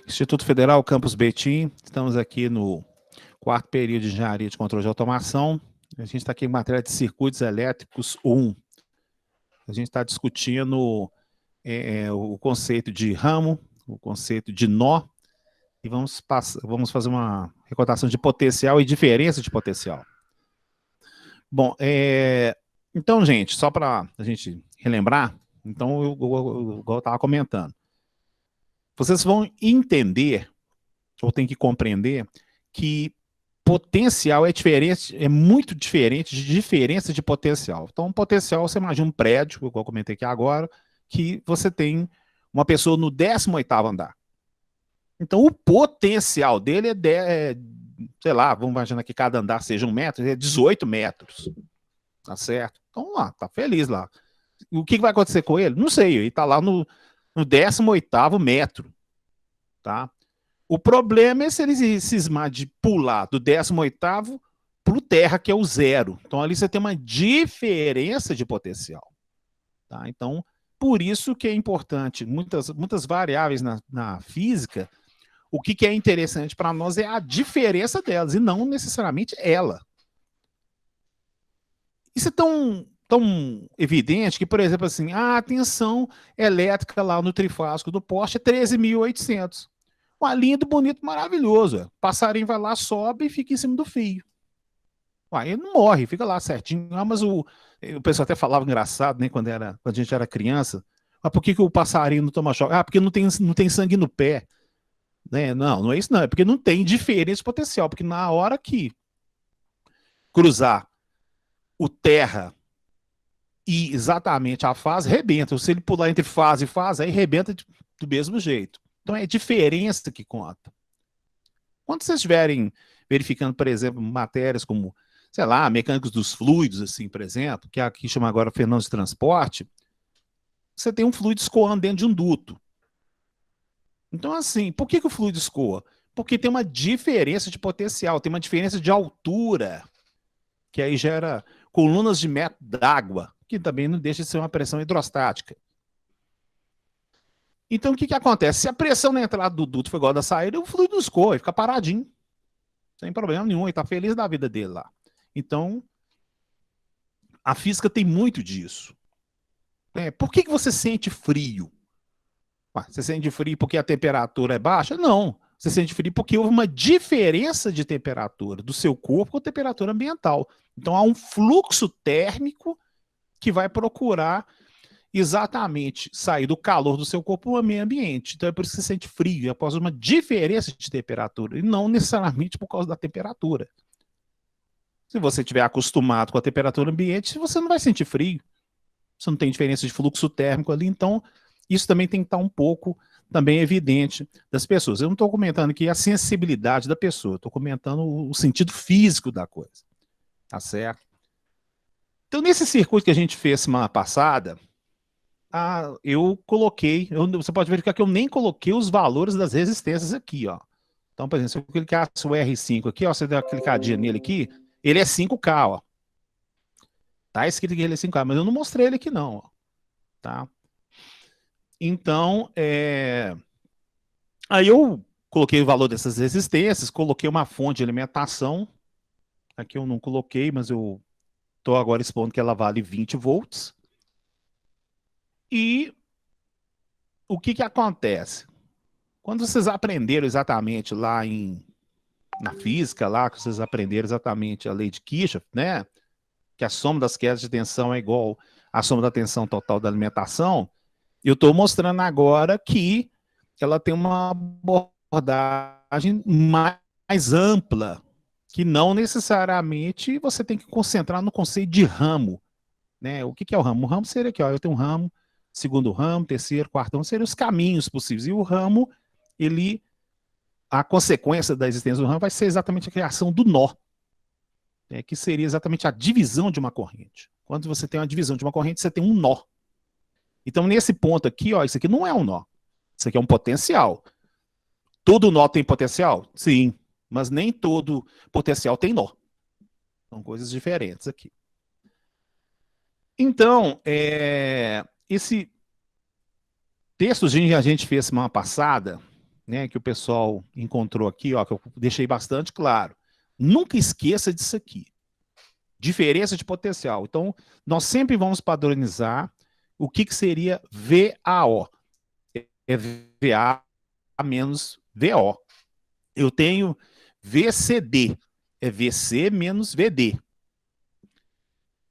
Instituto Federal Campus Betim, estamos aqui no quarto período de Engenharia de Controle de Automação. A gente está aqui em matéria de Circuitos Elétricos 1. A gente está discutindo o conceito de ramo, o conceito de nó, e vamos fazer uma recordação de potencial e diferença de potencial. Bom, então, gente, só para a gente relembrar, então, igual eu estava comentando, vocês vão entender, ou tem que compreender, que potencial é muito diferente de diferença de potencial. Então, potencial, você imagina um prédio, igual eu comentei aqui agora, que você tem uma pessoa no 18º andar. Então, o potencial dele sei lá, vamos imaginar que cada andar seja 1 metro, é 18 metros. Tá certo? Então, lá, tá feliz lá. O que vai acontecer com ele? Não sei, ele tá lá no 18º metro. Tá? O problema é se ele cismar de pular do 18º para o terra, que é o 0. Então, ali você tem uma diferença de potencial. Tá? Então, por isso que é importante, muitas variáveis na física, o que é interessante para nós é a diferença delas, e não necessariamente ela. Isso é tão evidente que, por exemplo, assim, a tensão elétrica lá no trifásico do poste é 13.800. Lindo, bonito, maravilhoso. Passarinho vai lá, sobe e fica em cima do fio. Ele não morre, fica lá certinho. Mas o pessoal até falava engraçado, né, quando a gente era criança. Por que o passarinho não toma choque? Porque não tem sangue no pé. Né? Não é isso não. É porque não tem diferença de potencial. Porque na hora que cruzar o terra e exatamente a fase, rebenta. Se ele pular entre fase e fase, aí rebenta do mesmo jeito. Então é diferença que conta. Quando vocês estiverem verificando, por exemplo, matérias como, sei lá, mecânicos dos fluidos, assim, por exemplo, que aqui chama agora fenômeno de transporte, você tem um fluido escoando dentro de um duto. Então, assim, por que o fluido escoa? Porque tem uma diferença de potencial, tem uma diferença de altura, que aí gera colunas de metro d'água, que também não deixa de ser uma pressão hidrostática. Então, o que acontece? Se a pressão na entrada do duto for igual a da saída, o fluido escoa e fica paradinho. Sem problema nenhum, ele está feliz da vida dele lá. Então, a física tem muito disso. Por que você sente frio? Você sente frio porque a temperatura é baixa? Não. Você sente frio porque houve uma diferença de temperatura do seu corpo com a temperatura ambiental. Então, há um fluxo térmico que vai procurar exatamente sair do calor do seu corpo para o meio ambiente. Então é por isso que você sente frio, após uma diferença de temperatura, e não necessariamente por causa da temperatura. Se você estiver acostumado com a temperatura ambiente, você não vai sentir frio. Você não tem diferença de fluxo térmico ali, então isso também tem que estar um pouco também evidente das pessoas. Eu não estou comentando aqui a sensibilidade da pessoa, estou comentando o sentido físico da coisa. Tá certo? Então, nesse circuito que a gente fez semana passada, eu coloquei, você pode verificar que eu nem coloquei os valores das resistências aqui, ó. Então, por exemplo, se eu clicasse o R5 aqui, ó, você der uma clicadinha nele aqui, ele é 5K, ó. Tá escrito que ele é 5K, mas eu não mostrei ele aqui não, ó. Tá? Então, aí eu coloquei o valor dessas resistências, coloquei uma fonte de alimentação, aqui eu não coloquei, mas eu estou agora expondo que ela vale 20 volts, e o que acontece? Quando vocês aprenderam exatamente lá na física, lá que vocês aprenderam exatamente a lei de Kirchhoff, né? Que a soma das quedas de tensão é igual à soma da tensão total da alimentação, eu estou mostrando agora que ela tem uma abordagem mais ampla, que não necessariamente você tem que concentrar no conceito de ramo. Né? O que é o ramo? O ramo seria aqui, ó, eu tenho um ramo, segundo ramo, terceiro, quarto ramo, seriam os caminhos possíveis. E o ramo, a consequência da existência do ramo vai ser exatamente a criação do nó, né, que seria exatamente a divisão de uma corrente. Quando você tem uma divisão de uma corrente, você tem um nó. Então, nesse ponto aqui, ó, isso aqui não é um nó. Isso aqui é um potencial. Todo nó tem potencial? Sim. Mas nem todo potencial tem nó. São coisas diferentes aqui. Então, esse texto que a gente fez semana passada, né, que o pessoal encontrou aqui, ó, que eu deixei bastante claro. Nunca esqueça disso aqui. Diferença de potencial. Então, nós sempre vamos padronizar o que seria VAO. É VA menos VO. Eu tenho VCD. É VC menos VD.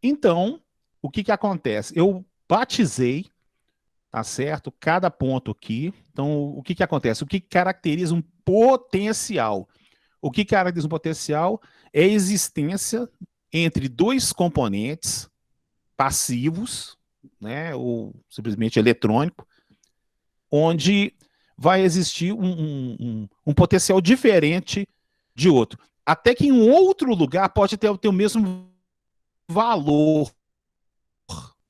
Então, o que acontece? Eu batizei, tá certo? Cada ponto aqui. Então, o que acontece? O que caracteriza um potencial? O que caracteriza um potencial é a existência entre dois componentes passivos, né, ou simplesmente eletrônico, onde vai existir um potencial diferente de outro. Até que em um outro lugar pode ter o mesmo valor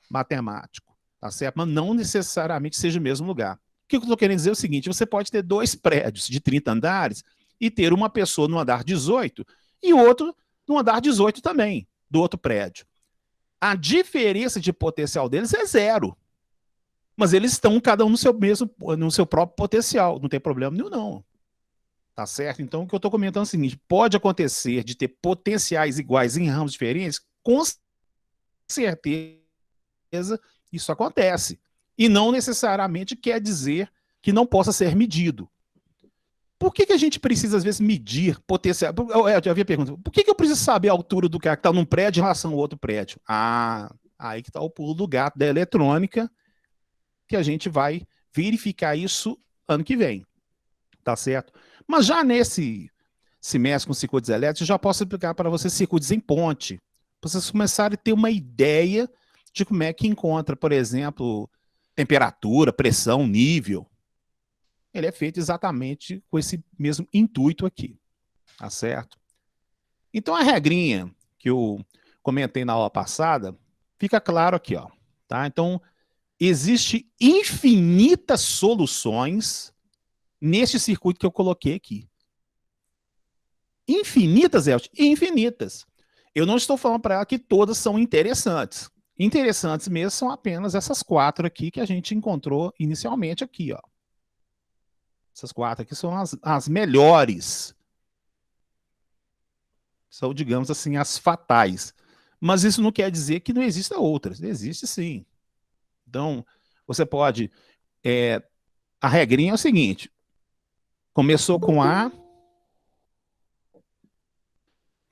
matemático, tá certo? Mas não necessariamente seja o mesmo lugar. O que eu estou querendo dizer é o seguinte: você pode ter dois prédios de 30 andares e ter uma pessoa no andar 18 e outro no andar 18 também, do outro prédio. A diferença de potencial deles é zero. Mas eles estão cada um no seu próprio potencial. Não tem problema nenhum, não. Tá certo? Então, o que eu estou comentando é o seguinte: pode acontecer de ter potenciais iguais em ramos diferentes? Com certeza isso acontece. E não necessariamente quer dizer que não possa ser medido. Por que a gente precisa, às vezes, medir potencial? Eu já havia perguntado, por que eu preciso saber a altura do cara que está num prédio em relação ao outro prédio? Ah, aí que está o pulo do gato da eletrônica, que a gente vai verificar isso ano que vem. Tá certo? Mas já nesse semestre com circuitos elétricos, eu já posso explicar para vocês circuitos em ponte, para vocês começarem a ter uma ideia de como é que encontra, por exemplo, temperatura, pressão, nível. Ele é feito exatamente com esse mesmo intuito aqui, tá certo? Então a regrinha que eu comentei na aula passada, fica claro aqui, ó, tá? Então, existe infinitas soluções neste circuito que eu coloquei aqui. Infinitas, Elton? Infinitas. Eu não estou falando para ela que todas são interessantes. Interessantes mesmo são apenas essas quatro aqui que a gente encontrou inicialmente aqui, ó. Essas quatro aqui são as melhores. São, digamos assim, as fatais. Mas isso não quer dizer que não existam outras. Existe sim. Então, você pode... a regrinha é o seguinte. Começou com A,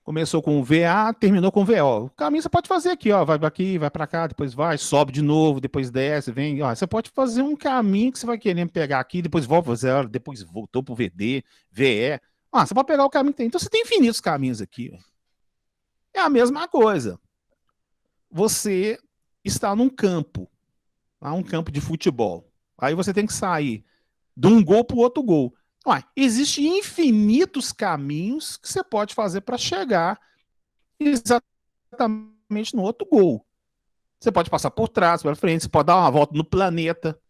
começou com VA, terminou com VO. O caminho você pode fazer aqui, ó, vai aqui, vai para cá, depois vai, sobe de novo, depois desce, vem, ó, você pode fazer um caminho que você vai querendo pegar aqui, depois volta para zero, depois voltou para o VD, VE. Ó, você pode pegar o caminho que tem. Então você tem infinitos caminhos aqui. Ó. É a mesma coisa. Você está num campo, um campo de futebol. Aí você tem que sair de um gol para o outro gol. Ué, existem infinitos caminhos que você pode fazer para chegar exatamente no outro gol. Você pode passar por trás, para frente, você pode dar uma volta no planeta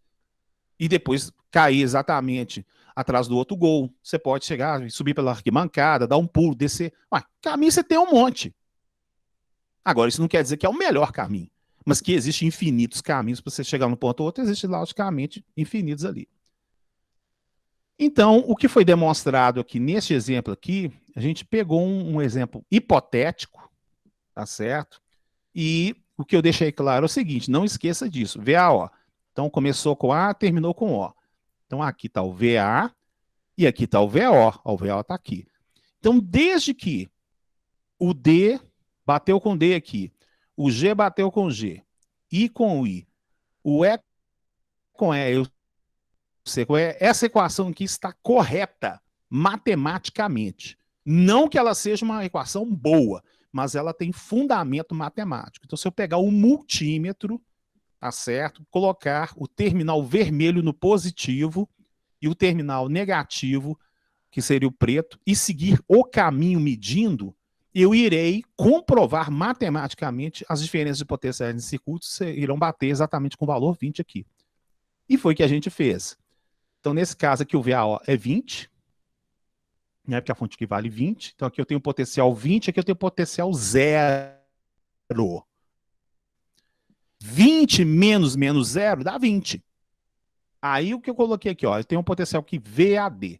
e depois cair exatamente atrás do outro gol. Você pode chegar, subir pela arquibancada, dar um pulo, descer. Ué, caminho você tem um monte. Agora, isso não quer dizer que é o melhor caminho, mas que existem infinitos caminhos para você chegar num ponto ou outro, existem logicamente infinitos ali. Então, o que foi demonstrado aqui neste exemplo aqui, a gente pegou um exemplo hipotético, tá certo? E o que eu deixei claro é o seguinte, não esqueça disso, VAO. Então, começou com A, terminou com O. Então, aqui está o VA e aqui está o VO. O VO está aqui. Então, desde que o D bateu com D aqui, o G bateu com G, I com I, o E com E, eu sei qual é, essa equação aqui está correta matematicamente. Não que ela seja uma equação boa, mas ela tem fundamento matemático. Então, se eu pegar o multímetro, tá certo? Colocar o terminal vermelho no positivo e o terminal negativo, que seria o preto, e seguir o caminho medindo, eu irei comprovar matematicamente as diferenças de potenciais de circuitos irão bater exatamente com o valor 20 aqui. E foi o que a gente fez. Então, nesse caso aqui, o VAO é 20, né, porque a fonte aqui vale 20. Então, aqui eu tenho potencial 20, aqui eu tenho potencial 0. 20 menos 0 dá 20. Aí o que eu coloquei aqui, ó, eu tenho um potencial aqui VAD.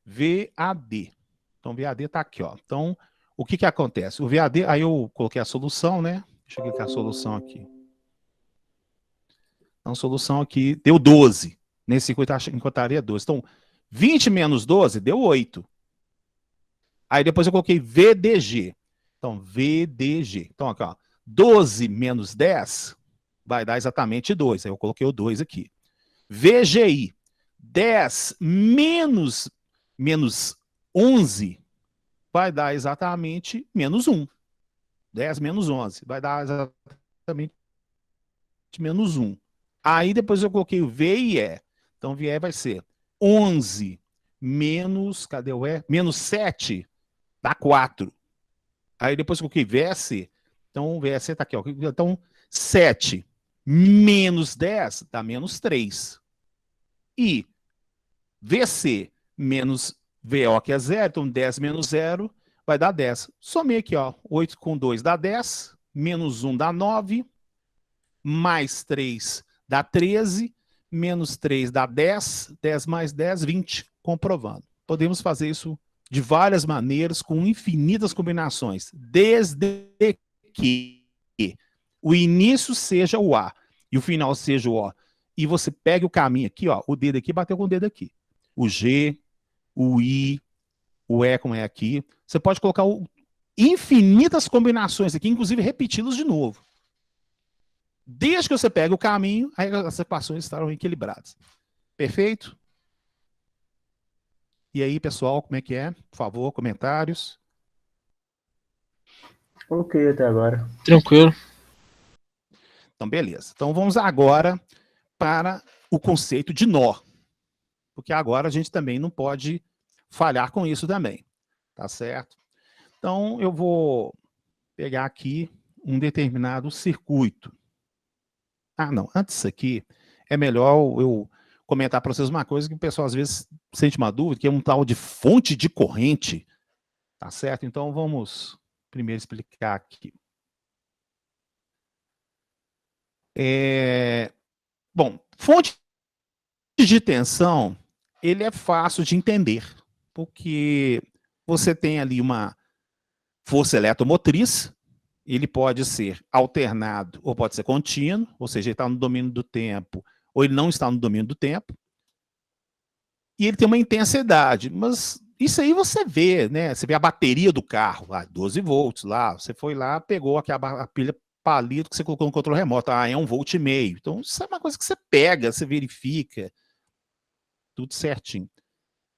VAD. Então, VAD está aqui, ó. Então, o que acontece? O VAD, aí eu coloquei a solução, né? Deixa eu clicar a solução aqui. Então, a solução aqui deu 12. Nesse circuito, encontraria 12. Então, 20 menos 12 deu 8. Aí depois eu coloquei VDG. Então, VDG. Então, aqui, ó, 12 menos 10 vai dar exatamente 2. Aí eu coloquei o 2 aqui. VGI. 10 menos 11 vai dar exatamente menos 1. 10 menos 11 vai dar exatamente menos 1. Aí depois eu coloquei o V e E. Então, VE vai ser 11 menos, cadê o E? Menos 7 dá 4. Aí depois eu coloquei VSC. Então, o VSC está aqui, ó. Então, 7 menos 10 dá menos 3. E VC menos VO, que é 0, então 10 menos 0 vai dar 10. Somei aqui, ó, 8 com 2 dá 10, menos 1 dá 9, mais 3 dá 13, menos 3 dá 10, 10 mais 10, 20, comprovando. Podemos fazer isso de várias maneiras, com infinitas combinações, desde que o início seja o A e o final seja o O, e você pega o caminho aqui, ó, o dedo aqui bateu com o dedo aqui. O G, o I, o E, como é aqui. Você pode colocar infinitas combinações aqui, inclusive repeti-los de novo. Desde que você pegue o caminho, aí as equações estarão equilibradas. Perfeito? E aí, pessoal, como é que é? Por favor, comentários. Ok, até agora. Tranquilo. Então, beleza. Então, vamos agora para o conceito de nó. Porque agora a gente também não pode falhar com isso também. Tá certo? Então, eu vou pegar aqui um determinado circuito. Ah, não. Antes disso aqui, é melhor eu comentar para vocês uma coisa que o pessoal às vezes sente uma dúvida, que é um tal de fonte de corrente. Tá certo? Então, vamos primeiro explicar aqui. Bom, fonte de tensão, ele é fácil de entender, porque você tem ali uma força eletromotriz, ele pode ser alternado ou pode ser contínuo, ou seja, ele está no domínio do tempo ou ele não está no domínio do tempo, e ele tem uma intensidade, mas isso aí você vê, né? Você vê a bateria do carro, lá, 12 volts lá, você foi lá, pegou a pilha palito que você colocou no controle remoto, é 1,5 volt. Então, isso é uma coisa que você pega, você verifica, tudo certinho.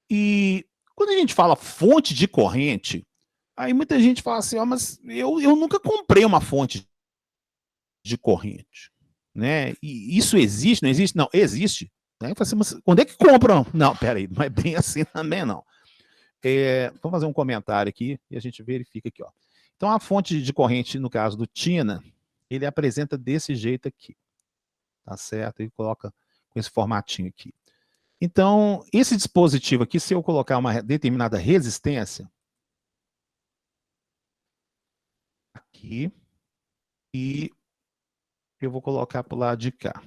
E quando a gente fala fonte de corrente, aí muita gente fala assim, mas eu nunca comprei uma fonte de corrente, né? E isso existe, não existe? Não, existe. Né? Eu falei assim, mas onde é que compram? Não, peraí, não é bem assim também, não. Vamos fazer um comentário aqui e a gente verifica aqui, ó. Então, a fonte de corrente, no caso do Tina, ele apresenta desse jeito aqui, tá certo? Ele coloca com esse formatinho aqui. Então, esse dispositivo aqui, se eu colocar uma determinada resistência, aqui, e eu vou colocar para o lado de cá.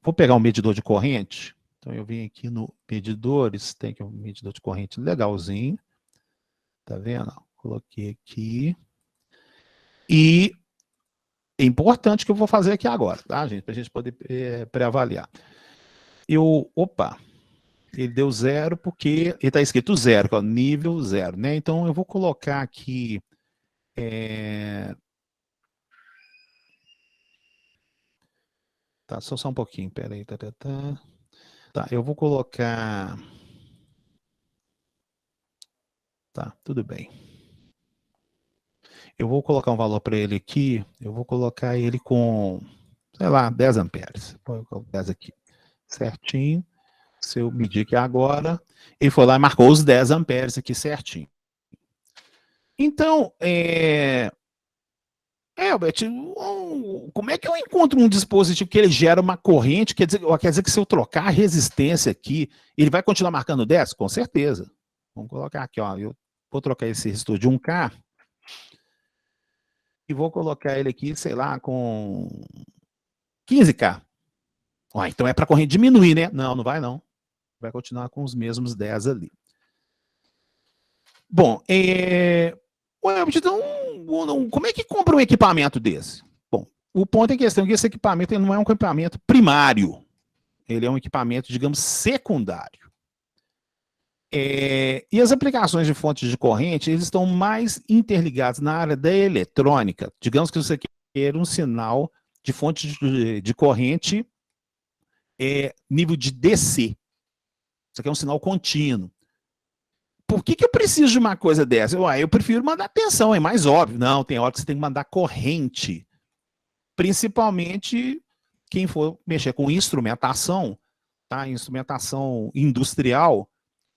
Vou pegar um medidor de corrente. Então, eu vim aqui no medidores, tem aqui um medidor de corrente legalzinho. Tá vendo? Coloquei aqui. E é importante que eu vou fazer aqui agora, tá, gente? Para a gente poder pré-avaliar. Opa, ele deu 0 porque ele está escrito 0, que é o nível 0, né? Então, eu vou colocar aqui... Tá, só um pouquinho, peraí. Tá, eu vou colocar... Tá, tudo bem. Eu vou colocar um valor para ele aqui, eu vou colocar ele com, sei lá, 10 amperes. Vou colocar 10 aqui, certinho. Se eu medir aqui agora, ele foi lá e marcou os 10 amperes aqui certinho. Então, Albert, como é que eu encontro um dispositivo que ele gera uma corrente? Quer dizer que se eu trocar a resistência aqui, ele vai continuar marcando 10? Com certeza. Vamos colocar aqui, ó. Eu vou trocar esse resistor de 1K e vou colocar ele aqui, sei lá, com 15K. Então é para a corrente diminuir, né? Não, não vai não. Vai continuar com os mesmos 10 ali. Bom, então, como é que compra um equipamento desse? Bom, o ponto em questão é que esse equipamento ele não é um equipamento primário. Ele é um equipamento, digamos, secundário. E as aplicações de fontes de corrente, eles estão mais interligados na área da eletrônica. Digamos que você quer um sinal de fonte de corrente nível de DC. Isso aqui é um sinal contínuo. Por que eu preciso de uma coisa dessa? Eu prefiro mandar tensão, é mais óbvio. Não, tem hora que você tem que mandar corrente. Principalmente quem for mexer com instrumentação, tá? Instrumentação industrial,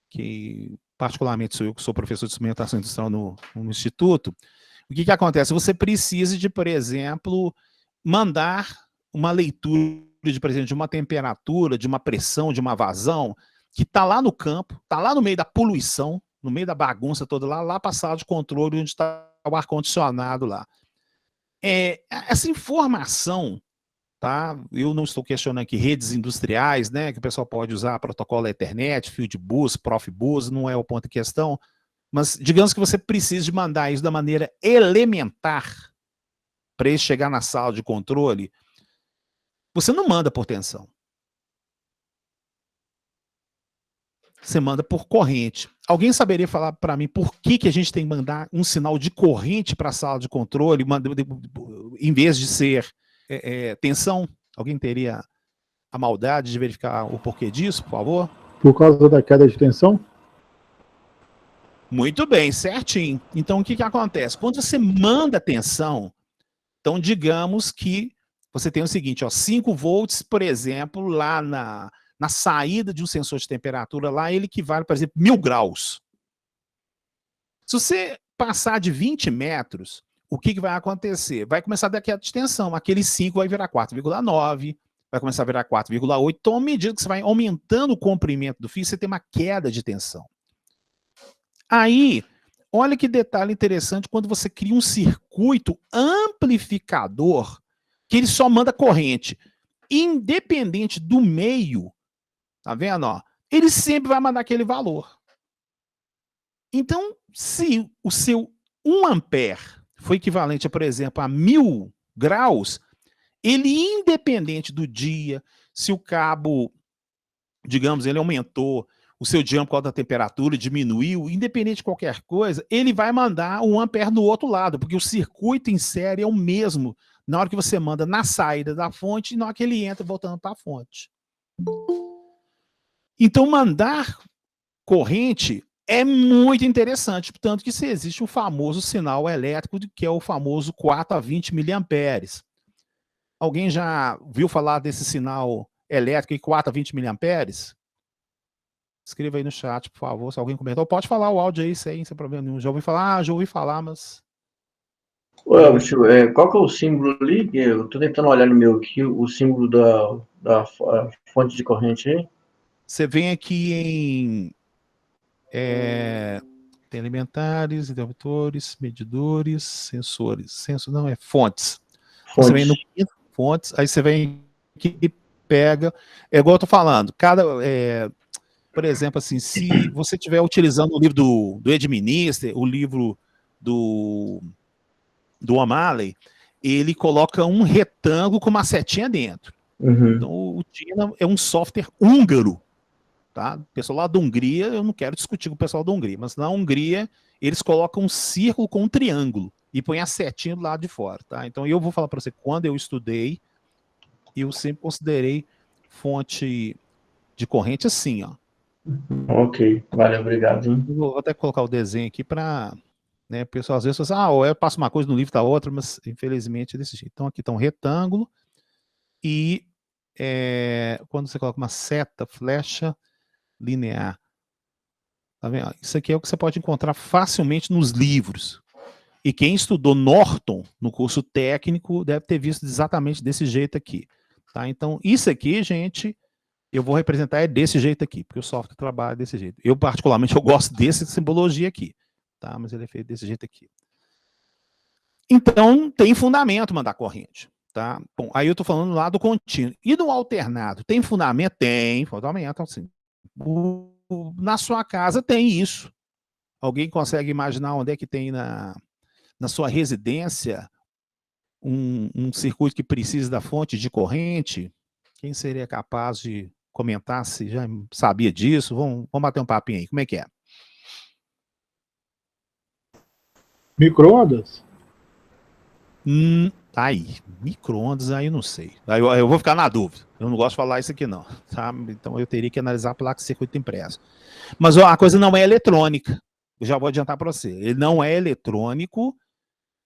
que particularmente sou eu que sou professor de instrumentação industrial no Instituto. O que acontece? Você precisa de, por exemplo, mandar uma leitura de, por exemplo, de uma temperatura, de uma pressão, de uma vazão, que está lá no campo, está lá no meio da poluição, no meio da bagunça toda lá para a sala de controle, onde está o ar-condicionado lá. Essa informação, tá? Eu não estou questionando aqui redes industriais, né, que o pessoal pode usar protocolo Ethernet, Fieldbus, Profibus, não é o ponto em questão, mas digamos que você precisa de mandar isso da maneira elementar para ele chegar na sala de controle, você não manda por tensão. Você manda por corrente. Alguém saberia falar para mim por que a gente tem que mandar um sinal de corrente para a sala de controle, em vez de ser tensão? Alguém teria a maldade de verificar o porquê disso, por favor? Por causa da queda de tensão? Muito bem, certinho. Então, o que acontece? Quando você manda tensão, então digamos que você tem o seguinte, 5 volts, por exemplo, lá na saída de um sensor de temperatura, lá ele equivale, por exemplo, 1000 graus. Se você passar de 20 metros, o que vai acontecer? Vai começar a dar queda de tensão. Aquele 5 vai virar 4,9, vai começar a virar 4,8. Então, à medida que você vai aumentando o comprimento do fio, você tem uma queda de tensão. Aí, olha que detalhe interessante quando você cria um circuito amplificador que ele só manda corrente. Independente do meio, tá vendo? Ele sempre vai mandar aquele valor. Então, se o seu 1 ampere foi equivalente, por exemplo, a 1000 graus, ele, independente do dia, se o cabo, digamos, ele aumentou, o seu diâmetro por causa da temperatura diminuiu, independente de qualquer coisa, ele vai mandar 1 ampere no outro lado, porque o circuito em série é o mesmo na hora que você manda na saída da fonte e na hora que ele entra voltando para a fonte. Então, mandar corrente é muito interessante, tanto que existe o famoso sinal elétrico, que é o famoso 4 a 20 miliamperes. Alguém já viu falar desse sinal elétrico em 4 a 20 miliamperes? Escreva aí no chat, por favor, se alguém comentou. Pode falar o áudio aí, sem problema nenhum. Já ouvi falar, mas... Qual que é o símbolo ali? Eu estou tentando olhar no meu aqui, o símbolo da fonte de corrente aí. Você vem aqui em... tem elementares, interruptores, medidores, sensores. Não, é fontes. Você vem no fontes, aí você vem aqui e pega... É igual eu tô falando, por exemplo, assim, se você estiver utilizando o livro do Edminister, o livro do O'Malley, ele coloca um retângulo com uma setinha dentro. Uhum. Então, o Tina é um software húngaro. Tá? O pessoal lá da Hungria, eu não quero discutir com o pessoal da Hungria, mas na Hungria eles colocam um círculo com um triângulo e põem a setinha do lado de fora. Tá? Então eu vou falar para você, quando eu estudei, eu sempre considerei fonte de corrente assim, ó. Ok, valeu, obrigado. Eu vou até colocar o desenho aqui para... Né, o pessoal às vezes fala assim, eu passo uma coisa no livro da outra, mas infelizmente é desse jeito. Então aqui está um retângulo e quando você coloca uma seta, flecha linear, tá vendo? Isso aqui é o que você pode encontrar facilmente nos livros. E quem estudou Norton no curso técnico deve ter visto exatamente desse jeito aqui. Tá? Então isso aqui, gente, eu vou representar desse jeito aqui, porque o software trabalha desse jeito. Eu particularmente eu gosto dessa simbologia aqui. Tá, mas ele é feito desse jeito aqui. Então, tem fundamento mandar corrente. Tá? Bom, aí eu estou falando lá do contínuo. E do alternado? Tem fundamento? Tem, fundamento, assim. Na sua casa tem isso. Alguém consegue imaginar onde é que tem na sua residência um circuito que precisa da fonte de corrente? Quem seria capaz de comentar se já sabia disso? Vamos bater um papinho aí. Como é que é? Micro-ondas? Aí, micro-ondas, aí eu não sei. Aí eu vou ficar na dúvida. Eu não gosto de falar isso aqui, não. Tá? Então eu teria que analisar a placa de circuito impresso. Mas ó, a coisa não é eletrônica. Eu já vou adiantar para você. Ele não é eletrônico,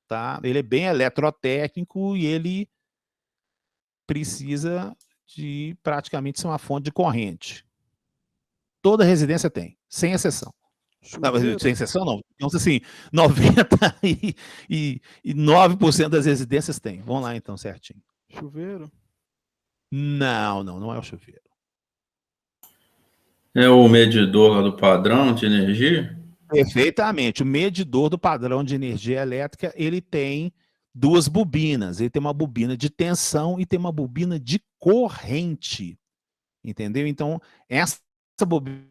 tá? Ele é bem eletrotécnico e ele precisa de praticamente ser uma fonte de corrente. Toda residência tem, sem exceção. Não, sem exceção, não. Então, assim, 99% das residências tem. Vamos lá, então, certinho. Chuveiro? Não é o chuveiro. É o medidor lá do padrão de energia? Perfeitamente. O medidor do padrão de energia elétrica, ele tem duas bobinas. Ele tem uma bobina de tensão e tem uma bobina de corrente. Entendeu? Então, essa bobina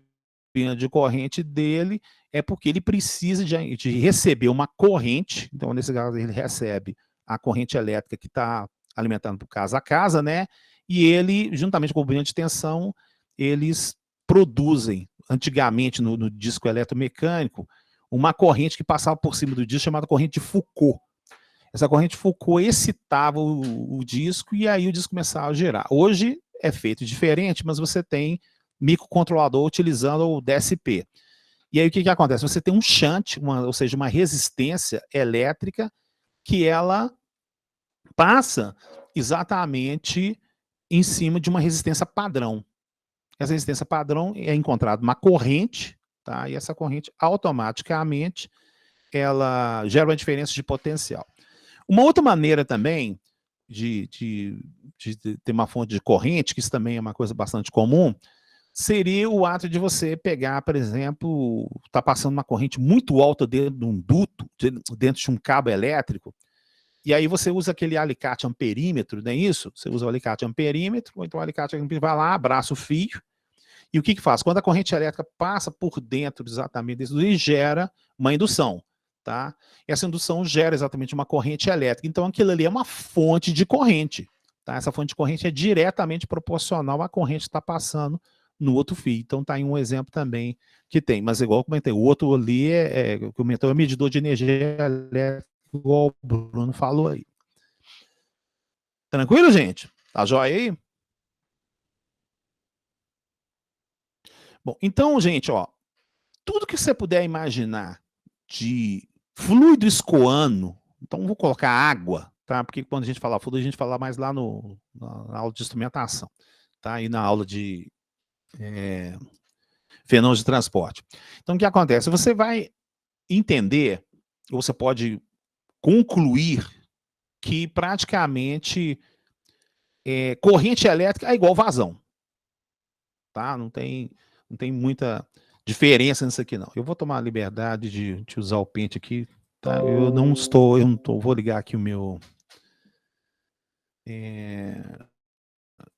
de corrente dele é porque ele precisa de receber uma corrente. Então, nesse caso, ele recebe a corrente elétrica que está alimentando por casa a casa, né? E ele, juntamente com a bobina de tensão, eles produzem, antigamente no disco eletromecânico, uma corrente que passava por cima do disco chamada corrente de Foucault. Essa corrente de Foucault excitava o disco e aí o disco começava a girar. Hoje é feito diferente, mas você tem microcontrolador utilizando o DSP. E aí o que acontece? Você tem um shunt, ou seja, uma resistência elétrica que ela passa exatamente em cima de uma resistência padrão. Essa resistência padrão é encontrada uma corrente, tá? E essa corrente automaticamente ela gera uma diferença de potencial. Uma outra maneira também de ter uma fonte de corrente, que isso também é uma coisa bastante comum, seria o ato de você pegar, por exemplo, está passando uma corrente muito alta dentro de um duto, dentro de um cabo elétrico, e aí você usa aquele alicate amperímetro, não é isso? Você usa o alicate amperímetro, ou então o alicate amperímetro vai lá, abraça o fio, e o que faz? Quando a corrente elétrica passa por dentro exatamente disso, ele gera uma indução, tá? Essa indução gera exatamente uma corrente elétrica, então aquilo ali é uma fonte de corrente, tá? Essa fonte de corrente é diretamente proporcional à corrente que está passando no outro fio. Então tá aí um exemplo também que tem, mas igual eu comentei, o outro ali comentou, é o medidor de energia elétrica, igual o Bruno falou aí. Tranquilo, gente? Tá joia aí? Bom, então, gente, ó, tudo que você puder imaginar de fluido escoando, então vou colocar água, tá? Porque quando a gente fala fluido, a gente fala mais lá na aula de instrumentação, tá? E na aula de fenômenos de transporte. Então, o que acontece? Você vai entender, ou você pode concluir que praticamente corrente elétrica é igual vazão, tá? Não tem muita diferença nisso aqui, não. Eu vou tomar a liberdade de usar o pente aqui, tá? Eu não tô, vou ligar aqui o meu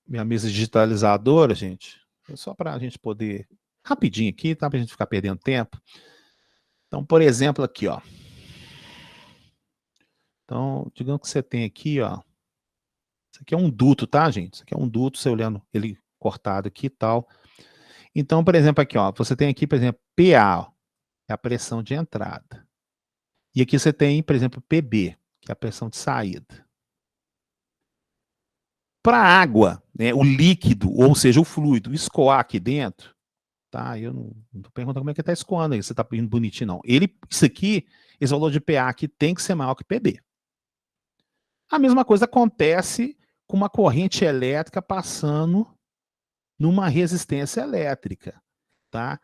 minha mesa digitalizadora, gente, só para a gente poder rapidinho aqui, tá? Para a gente ficar perdendo tempo. Então, por exemplo, aqui, ó. Então, digamos que você tem aqui, ó. Isso aqui é um duto, tá, gente? Isso aqui é um duto, você olhando ele cortado aqui e tal. Então, por exemplo, aqui, ó, você tem aqui, por exemplo, PA, ó, é a pressão de entrada. E aqui você tem, por exemplo, PB, que é a pressão de saída. Para a água, né, o líquido, ou seja, o fluido, escoar aqui dentro, tá? Eu não estou perguntando como é que está escoando aí, você está indo bonitinho, não. Isso aqui, esse valor de PA aqui tem que ser maior que PB. A mesma coisa acontece com uma corrente elétrica passando numa resistência elétrica, tá?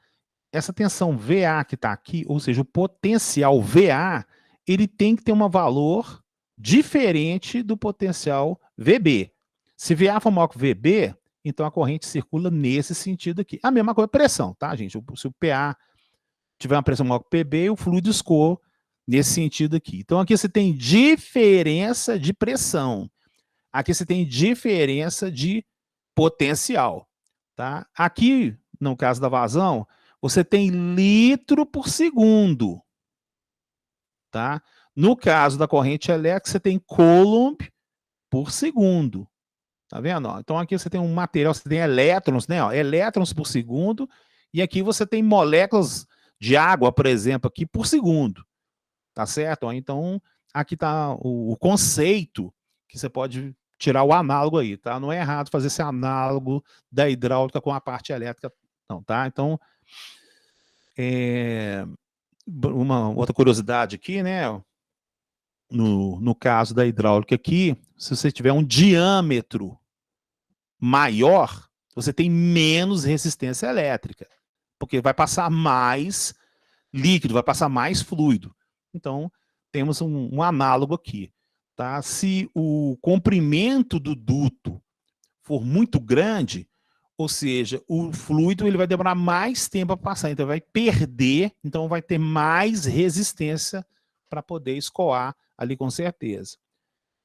Essa tensão VA que está aqui, ou seja, o potencial VA, ele tem que ter um valor diferente do potencial VB. Se VA for maior que VB, então a corrente circula nesse sentido aqui. A mesma coisa, pressão, tá, gente? Se o PA tiver uma pressão maior que PB, o fluido escoa nesse sentido aqui. Então aqui você tem diferença de pressão. Aqui você tem diferença de potencial, tá? Aqui, no caso da vazão, você tem litro por segundo, tá? No caso da corrente elétrica, você tem coulomb por segundo. Tá vendo? Ó, então aqui você tem um material, você tem elétrons, né? Ó, elétrons por segundo, e aqui você tem moléculas de água, por exemplo, aqui por segundo. Tá certo? Ó, então, aqui está o conceito que você pode tirar o análogo aí, tá? Não é errado fazer esse análogo da hidráulica com a parte elétrica, não, tá? Então, uma outra curiosidade aqui, né? No caso da hidráulica aqui, se você tiver um diâmetro maior, você tem menos resistência elétrica, porque vai passar mais líquido, vai passar mais fluido. Então, temos um análogo aqui. Tá? Se o comprimento do duto for muito grande, ou seja, o fluido ele vai demorar mais tempo para passar, então vai perder, então vai ter mais resistência para poder escoar ali com certeza.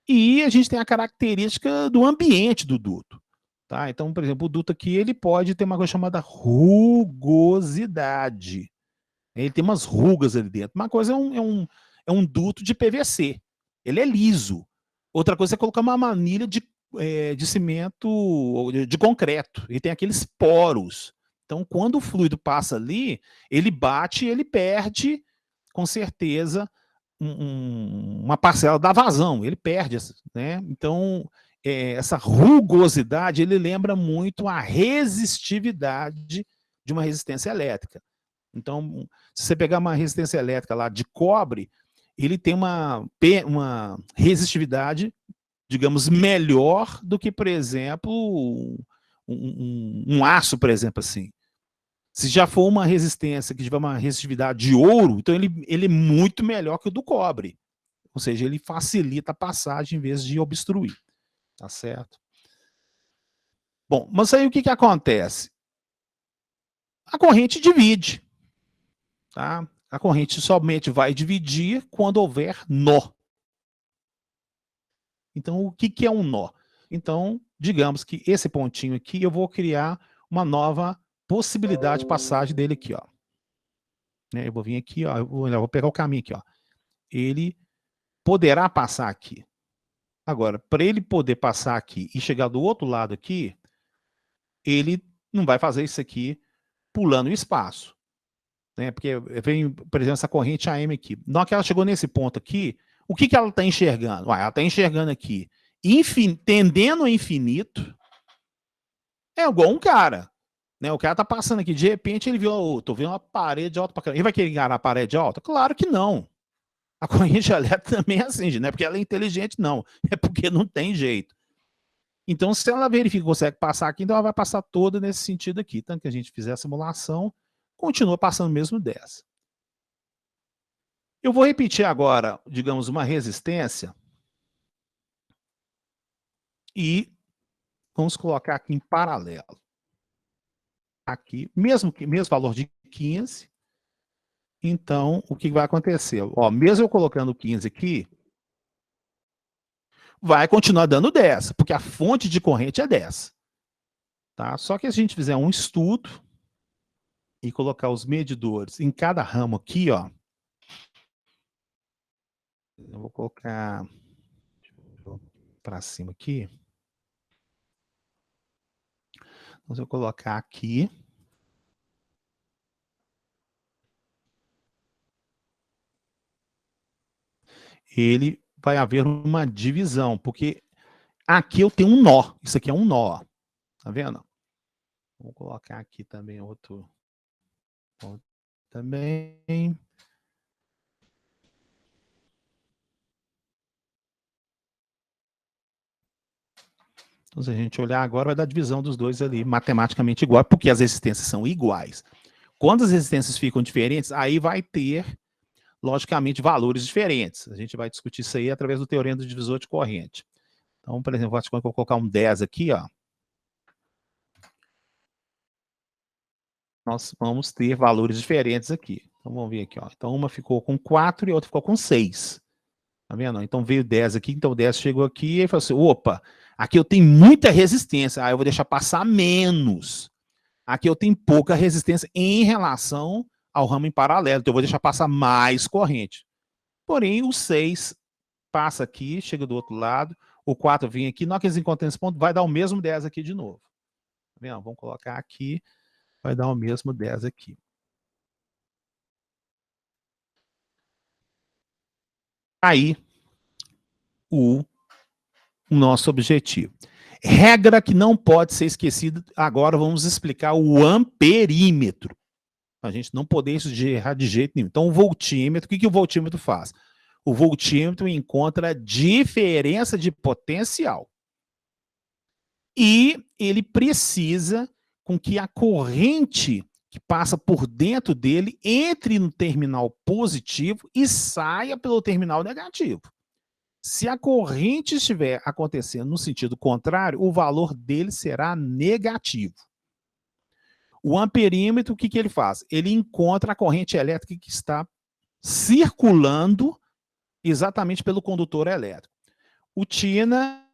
E a gente tem a característica do ambiente do duto. Tá? Então, por exemplo, o duto aqui ele pode ter uma coisa chamada rugosidade. Ele tem umas rugas ali dentro. Uma coisa é um duto de PVC. Ele é liso. Outra coisa é colocar uma manilha de cimento, de concreto. Ele tem aqueles poros. Então, quando o fluido passa ali, ele bate e ele perde, com certeza, uma parcela da vazão. Ele perde, né? Então, essa rugosidade, ele lembra muito a resistividade de uma resistência elétrica. Então, se você pegar uma resistência elétrica lá de cobre, ele tem uma resistividade, digamos, melhor do que, por exemplo, um aço, por exemplo, assim. Se já for uma resistência que tiver uma resistividade de ouro, então ele é muito melhor que o do cobre. Ou seja, ele facilita a passagem em vez de obstruir. Tá certo? Bom, mas aí o que acontece? A corrente divide. Tá? A corrente somente vai dividir quando houver nó. Então, o que é um nó? Então, digamos que esse pontinho aqui, eu vou criar uma nova possibilidade de passagem dele aqui, ó. Né? Eu vou vir aqui, ó, eu vou pegar o caminho aqui, ó. Ele poderá passar aqui. Agora, para ele poder passar aqui e chegar do outro lado aqui, ele não vai fazer isso aqui pulando o espaço. Né? Porque vem, por exemplo, essa corrente AM aqui. Na hora que ela chegou nesse ponto aqui, o que ela está enxergando? Ela está enxergando aqui, tendendo ao infinito, é igual um cara. Né? O cara está passando aqui, de repente ele viu, oh, tô vendo uma parede alta para caramba. Ele vai querer enganar a parede alta? Claro que não. A corrente elétrica também é assim, não é porque ela é inteligente, não. É porque não tem jeito. Então, se ela verifica que consegue passar aqui, então ela vai passar toda nesse sentido aqui. Tanto que a gente fizer a simulação, continua passando mesmo dessa. Eu vou repetir agora, digamos, uma resistência. E vamos colocar aqui em paralelo. Aqui, mesmo valor de 15. Então, o que vai acontecer? Ó, mesmo eu colocando 15 aqui, vai continuar dando 10, porque a fonte de corrente é 10. Tá? Só que se a gente fizer um estudo e colocar os medidores em cada ramo aqui, ó, eu vou colocar para cima aqui. Então, se eu colocar aqui, ele vai haver uma divisão, porque aqui eu tenho um nó. Isso aqui é um nó. Tá vendo? Vou colocar aqui também outro também. Então, se a gente olhar agora, vai dar divisão dos dois ali, matematicamente igual, porque as resistências são iguais. Quando as resistências ficam diferentes, aí vai ter, logicamente, valores diferentes. A gente vai discutir isso aí através do teorema do divisor de corrente. Então, por exemplo, vou colocar um 10 aqui, ó. Nós vamos ter valores diferentes aqui. Então, vamos ver aqui, ó. Então, uma ficou com 4 e a outra ficou com 6. Tá vendo? Então veio 10 aqui, então o 10 chegou aqui e falou assim, opa, aqui eu tenho muita resistência, aí eu vou deixar passar menos. Aqui eu tenho pouca resistência em relação ao ramo em paralelo, então eu vou deixar passar mais corrente. Porém, o 6 passa aqui, chega do outro lado, o 4 vem aqui, na hora que eles encontram esse ponto, vai dar o mesmo 10 aqui de novo. Tá vendo? Vamos colocar aqui, vai dar o mesmo 10 aqui. Aí, o nosso objetivo. Regra que não pode ser esquecida, agora vamos explicar o amperímetro. A gente não poder errar de jeito nenhum. Então, o voltímetro, o que o voltímetro faz? O voltímetro encontra a diferença de potencial. E ele precisa com que a corrente que passa por dentro dele entre no terminal positivo e saia pelo terminal negativo. Se a corrente estiver acontecendo no sentido contrário, o valor dele será negativo. O amperímetro, o que ele faz? Ele encontra a corrente elétrica que está circulando exatamente pelo condutor elétrico. O TINA,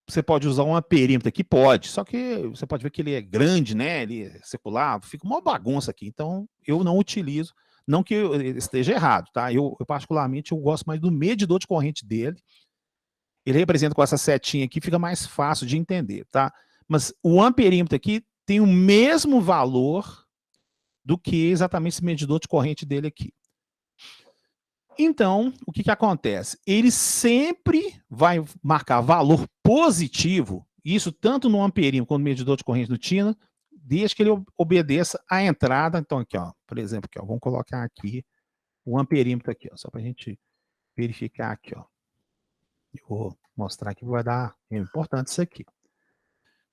você pode usar um amperímetro aqui? Pode, só que você pode ver que ele é grande, né? Ele é circular, fica uma bagunça aqui. Então, eu não utilizo. Não que eu esteja errado, tá? Eu particularmente, eu gosto mais do medidor de corrente dele. Ele representa com essa setinha aqui, fica mais fácil de entender, tá? Mas o amperímetro aqui tem o mesmo valor do que exatamente esse medidor de corrente dele aqui. Então, o que acontece? Ele sempre vai marcar valor positivo, isso tanto no amperímetro quanto no medidor de corrente do TINA, desde que ele obedeça à entrada. Então, aqui, ó, por exemplo, aqui, ó, vamos colocar aqui o amperímetro aqui, ó, só para a gente verificar aqui, ó. Eu vou mostrar aqui, vai dar, é importante isso aqui.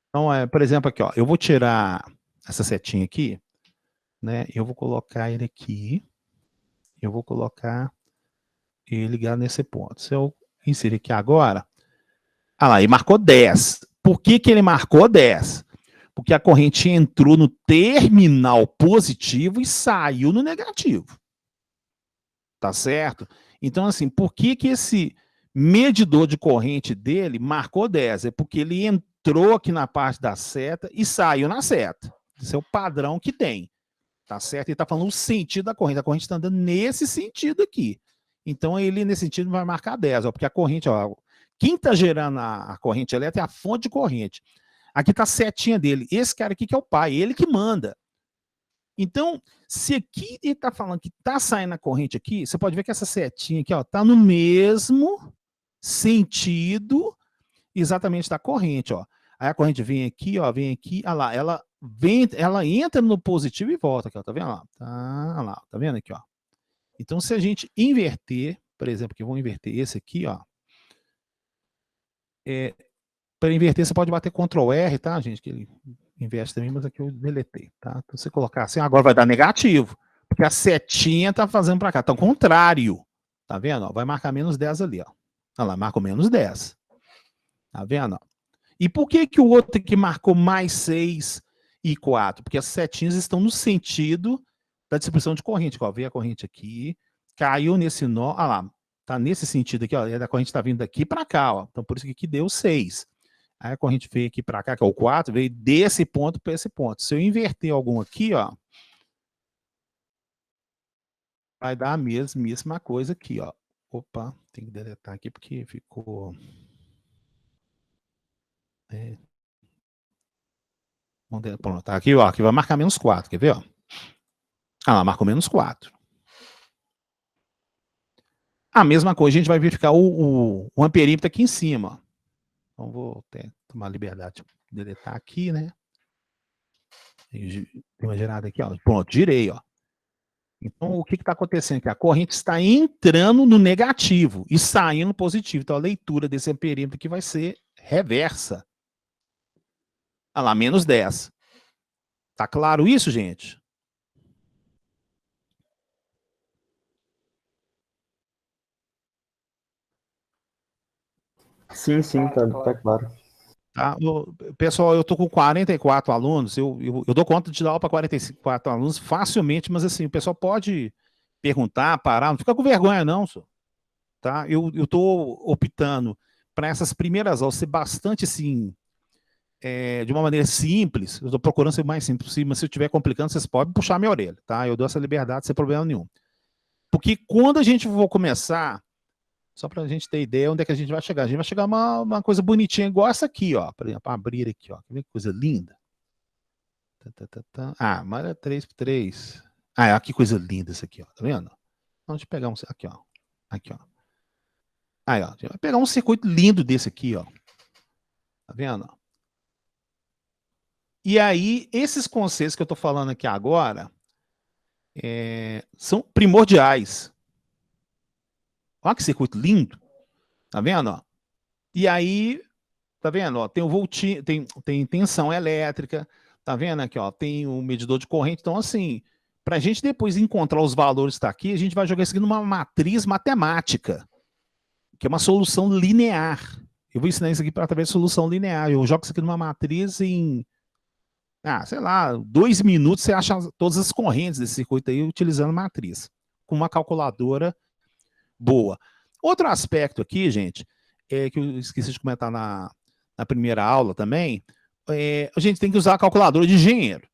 Então, por exemplo, aqui, ó, eu vou tirar essa setinha aqui, né? Eu vou colocar ele aqui, eu vou colocar ele ligado nesse ponto. Se eu inserir aqui agora, ah lá, ele marcou 10. Por que ele marcou 10? Porque a corrente entrou no terminal positivo e saiu no negativo. Tá certo? Então, assim, por que esse medidor de corrente dele marcou 10? É porque ele entrou aqui na parte da seta e saiu na seta. Esse é o padrão que tem. Tá certo? Ele está falando o sentido da corrente. A corrente está andando nesse sentido aqui. Então, ele, nesse sentido, vai marcar 10. Ó, porque a corrente, ó, quem está gerando a corrente elétrica é a fonte de corrente. Aqui está a setinha dele. Esse cara aqui que é o pai, ele que manda. Então, se aqui ele está falando que está saindo a corrente aqui, você pode ver que essa setinha aqui está no mesmo sentido exatamente da corrente. Ó. Aí a corrente vem aqui, olha lá, ela entra no positivo e volta aqui, ó, tá vendo lá? Tá lá, tá vendo aqui, ó. Então, se a gente inverter, por exemplo, que eu vou inverter esse aqui, ó. Para inverter, você pode bater Ctrl R, tá, gente? Que ele inverte também, mas aqui eu deletei, tá? Então, você colocar assim, agora vai dar negativo, porque a setinha tá fazendo para cá, tá ao contrário. Tá vendo? Ó, vai marcar menos 10 ali, ó. Olha lá, marcou menos 10. Tá vendo? Ó? E por que o outro aqui marcou mais 6 e 4? Porque as setinhas estão no sentido da distribuição de corrente. Ó, veio a corrente aqui, caiu nesse nó, olha lá, tá nesse sentido aqui, ó, e a corrente tá vindo daqui para cá, ó. Então, por isso que aqui deu 6. Aí a corrente veio aqui para cá, que é o 4, veio desse ponto para esse ponto. Se eu inverter algum aqui, ó, vai dar a mesma coisa aqui, ó. Opa, tem que deletar aqui porque ficou... Pronto, tá aqui, ó, aqui vai marcar menos 4, quer ver, ó? Ah lá, marcou menos 4. A mesma coisa, a gente vai verificar o amperímetro aqui em cima. Então, vou até tomar a liberdade de deletar aqui, né? Tem uma gerada aqui, ó. Pronto, girei, ó. Então, o que está acontecendo aqui? A corrente está entrando no negativo e saindo no positivo. Então, a leitura desse amperímetro aqui vai ser reversa. Olha lá, menos 10. Tá claro isso, gente? Sim, tá claro. Tá? Pessoal, eu estou com 44 alunos, eu dou conta de dar aula para 44 alunos facilmente, mas assim, o pessoal pode perguntar, parar, não fica com vergonha não, senhor. Tá? Eu estou optando para essas primeiras aulas ser bastante, assim, de uma maneira simples. Eu estou procurando ser o mais simples possível, mas se eu estiver complicando, vocês podem puxar minha orelha, tá? Eu dou essa liberdade sem problema nenhum. Porque quando a gente for começar, só para a gente ter ideia onde é que a gente vai chegar. A gente vai chegar a uma coisa bonitinha, igual essa aqui, ó. Por exemplo, abrir aqui, ó. Que coisa linda. Ah, mas é 3x3. Ah, que coisa linda isso aqui, ó. Tá vendo? Vamos pegar um. Aqui, ó. Aqui, ó. Aí, ó. A gente vai pegar um circuito lindo desse aqui, ó. Tá vendo? E aí, esses conceitos que eu estou falando aqui agora são primordiais. Olha que circuito lindo. Tá vendo? Ó? E aí, tá vendo? Ó, tem o voltinho, tem tensão elétrica. Tá vendo aqui? Ó, tem o medidor de corrente. Então, assim, para a gente depois encontrar os valores que está aqui, a gente vai jogar isso aqui numa matriz matemática, que é uma solução linear. Eu vou ensinar isso aqui através de solução linear. Eu jogo isso aqui numa matriz em, sei lá, 2 minutos você acha todas as correntes desse circuito aí utilizando matriz, com uma calculadora boa. Outro aspecto aqui, gente, que eu esqueci de comentar na primeira aula também, a gente tem que usar a calculadora de engenheiro,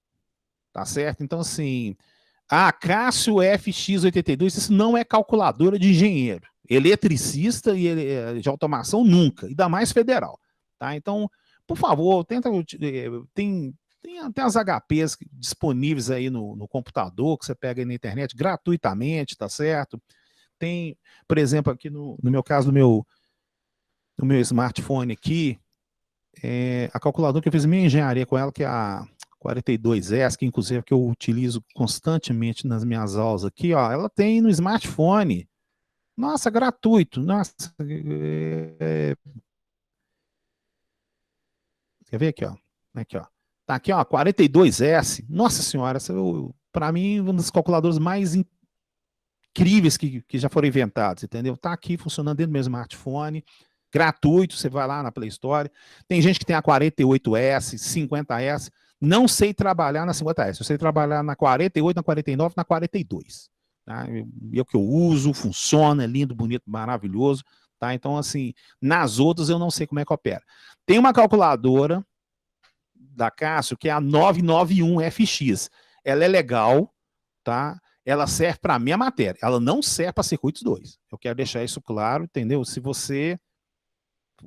tá certo? Então, assim, Cássio FX82, isso não é calculadora de engenheiro. Eletricista e de automação nunca, ainda mais federal, tá? Então, por favor, tenta, tem as HPs disponíveis aí no computador, que você pega aí na internet gratuitamente, tá certo? Tem, por exemplo, aqui no meu caso, no meu smartphone aqui, a calculadora que eu fiz minha engenharia com ela, que é a 42S, que inclusive é que eu utilizo constantemente nas minhas aulas aqui, ó, ela tem no smartphone. Nossa, gratuito. Nossa. Quer ver aqui, ó? Aqui, ó. Tá aqui, ó, 42S. Nossa senhora, para mim, uma das calculadoras mais incríveis que já foram inventadas, entendeu? Tá aqui funcionando dentro do meu smartphone, gratuito, você vai lá na Play Store. Tem gente que tem a 48S, 50S. Não sei trabalhar na 50S, eu sei trabalhar na 48, na 49, na 42. Tá? Eu que eu uso, funciona, é lindo, bonito, maravilhoso. Tá? Então, assim, nas outras eu não sei como é que opera. Tem uma calculadora da Cássio que é a 991FX. Ela é legal, tá? Ela serve para a minha matéria. Ela não serve para circuitos 2. Eu quero deixar isso claro, entendeu? Se você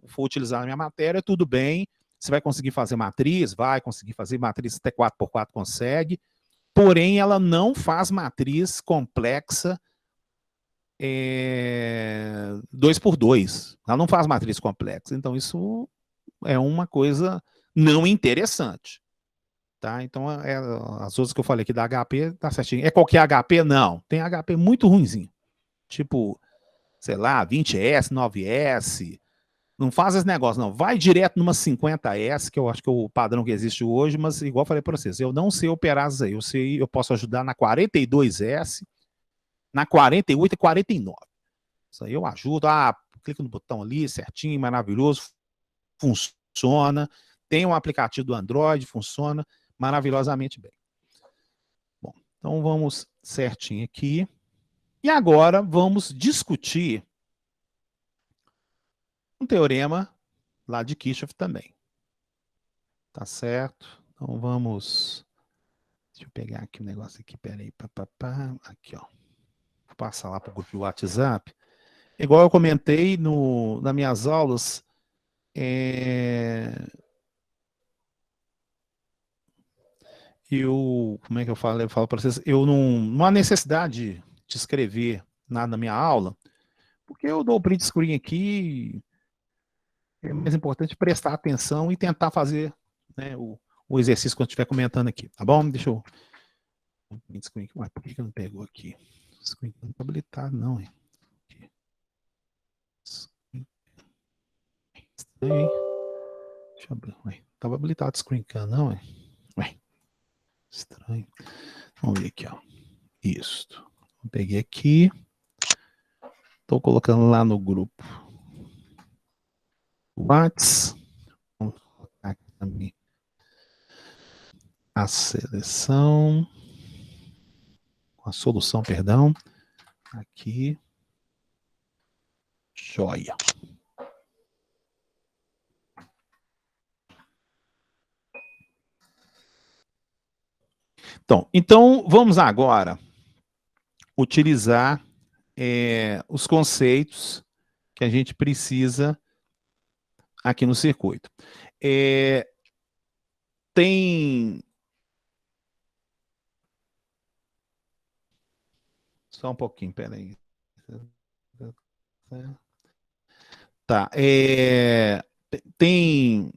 for utilizar a minha matéria, tudo bem. Você vai conseguir fazer matriz? Vai conseguir fazer matriz até 4x4, consegue. Porém, ela não faz matriz complexa 2x2. Ela não faz matriz complexa. Então, isso é uma coisa não interessante. Tá? Então, as outras que eu falei aqui da HP, tá certinho. É qualquer HP? Não. Tem HP muito ruinzinho. Tipo, sei lá, 20S, 9S. Não faz esse negócio, não. Vai direto numa 50S, que eu acho que é o padrão que existe hoje, mas igual eu falei para vocês, eu não sei operar isso aí. Eu posso ajudar na 42S, na 48 e 49. Isso aí eu ajudo. Clica no botão ali, certinho, maravilhoso. Funciona. Tem um aplicativo do Android, funciona maravilhosamente bem. Bom, então vamos certinho aqui. E agora vamos discutir um teorema lá de Kirchhoff também. Tá certo? Então vamos... Deixa eu pegar aqui um negócio aqui, peraí. Aqui, ó. Vou passar lá para o grupo do WhatsApp. Igual eu comentei nas minhas aulas, como é que eu falo? Eu falo para vocês, eu não há necessidade de escrever nada na minha aula, porque eu dou o print screen aqui, é mais importante prestar atenção e tentar fazer, né, o exercício quando estiver comentando aqui, tá bom? Deixa eu... Print screen aqui. Ué, por que não pegou aqui? O screen não está habilitado, não, hein? Estranho, hein? Deixa eu abrir. Ué, estava habilitado o screen can, não, hein? Ué, estranho. Vamos ver aqui, ó. Isso. Eu peguei aqui. Estou colocando lá no grupo WhatsApp. Vamos colocar aqui também a solução, perdão. Aqui. Joia. Então vamos agora utilizar os conceitos que a gente precisa aqui no circuito. Tem... Só um pouquinho, peraí. Tá. Tem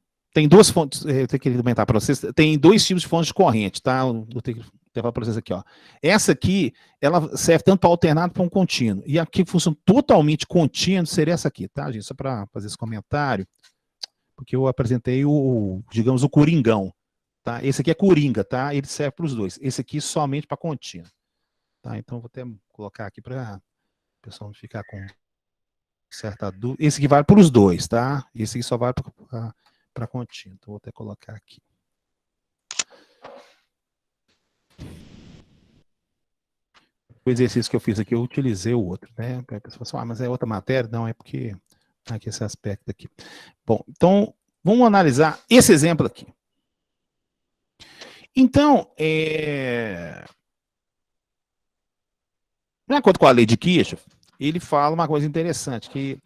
duas fontes, eu tenho que comentar para vocês, tem dois tipos de fontes de corrente, tá? Eu tenho que levar para vocês aqui, ó. Essa aqui, ela serve tanto para alternado como contínuo. E aqui que funciona totalmente contínuo seria essa aqui, tá, gente? Só para fazer esse comentário, porque eu apresentei digamos, o coringão, tá? Esse aqui é coringa, tá? Ele serve para os dois. Esse aqui somente para contínuo. Tá? Então, vou até colocar aqui para o pessoal não ficar com certa dúvida. Esse aqui vale para os dois, tá? Esse aqui só vale para contínuo. Então, vou até colocar aqui. O exercício que eu fiz aqui, eu utilizei o outro, né? A pessoa fala, mas é outra matéria? Não, é porque aqui esse aspecto aqui. Bom, então, vamos analisar esse exemplo aqui. Então, de acordo com a lei de Kirchhoff, ele fala uma coisa interessante, que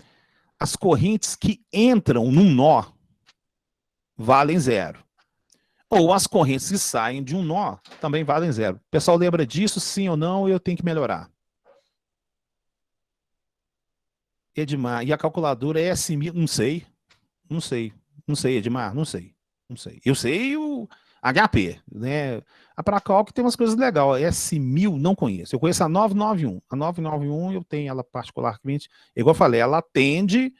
as correntes que entram num nó valem zero. Ou as correntes que saem de um nó também valem zero. O pessoal lembra disso, sim ou não, eu tenho que melhorar. Edmar, e a calculadora é S1000? Não sei, Edmar, não sei. Eu sei o HP, né? A Pracalc tem umas coisas legais, S1000 não conheço. Eu conheço a 991. A 991 eu tenho ela particularmente, igual eu falei, ela atende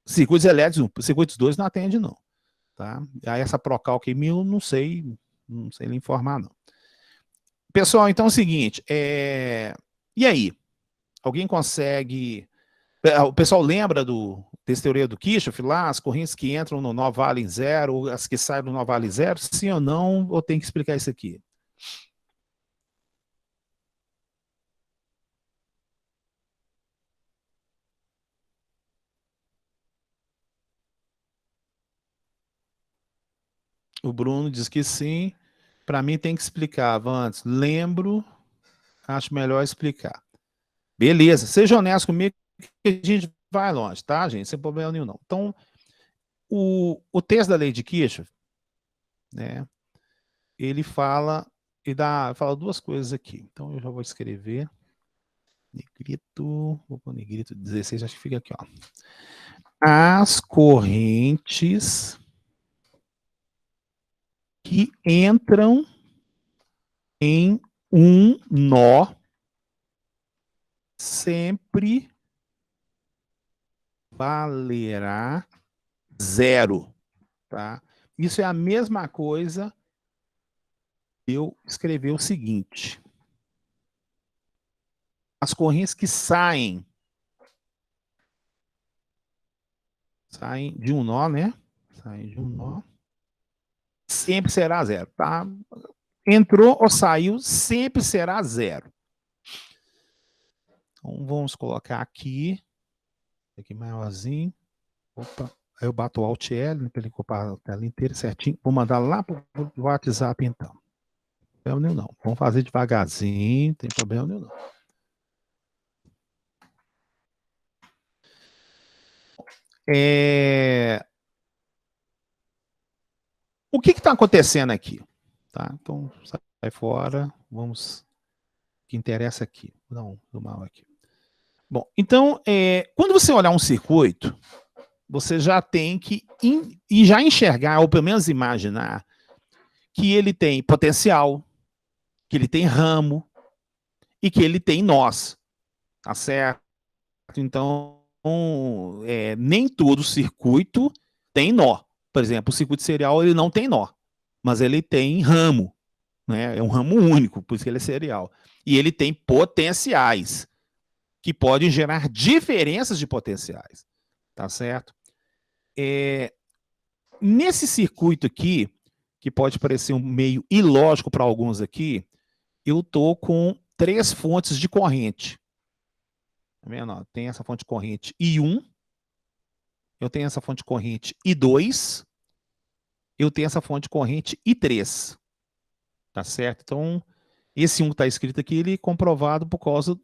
circuitos elétricos, circuitos 2 não atende não. Tá? Aí essa Procalc 1000, não sei lhe informar, não. Pessoal, então é o seguinte, e aí? Alguém consegue... O pessoal lembra dessa teoria do Kirchhoff lá, as correntes que entram no nó valem zero, as que saem do nó valem zero? Sim ou não, ou tem que explicar isso aqui? O Bruno diz que sim. Para mim tem que explicar, antes. Lembro, acho melhor explicar. Beleza, seja honesto comigo que a gente vai longe, tá, gente? Sem problema nenhum, não. Então, o texto da lei de Kirchhoff, né, ele fala duas coisas aqui. Então, eu já vou escrever. Negrito, vou pôr negrito 16, acho que fica aqui, ó. As correntes que entram em um nó sempre valerá zero, tá? Isso é a mesma coisa que eu escrever o seguinte. As correntes que saem de um nó, né? Saem de um nó, sempre será zero, tá? Entrou ou saiu, sempre será zero. Então, vamos colocar aqui maiorzinho. Opa, aí eu bato o Alt L, para ele ocupar a tela inteira certinho. Vou mandar lá para o WhatsApp, então. Não tem problema nenhum, não. Vamos fazer devagarzinho, não tem problema nenhum, não. O que está acontecendo aqui? Tá? Então, sai fora, vamos... O que interessa aqui. Não, do mal aqui. Bom, então, quando você olhar um circuito, você já tem que já enxergar, ou pelo menos imaginar, que ele tem potencial, que ele tem ramo e que ele tem nós. Tá certo? Então, nem todo circuito tem nó. Por exemplo, o circuito serial ele não tem nó, mas ele tem ramo. Né? É um ramo único, por isso que ele é serial. E ele tem potenciais, que podem gerar diferenças de potenciais. Tá certo? Nesse circuito aqui, que pode parecer um meio ilógico para alguns aqui, eu estou com 3 fontes de corrente. Tá vendo? Ó, tem essa fonte de corrente I1, eu tenho essa fonte de corrente I2, eu tenho essa fonte de corrente I3. Tá certo? Então, esse 1 que está escrito aqui, ele é comprovado por causa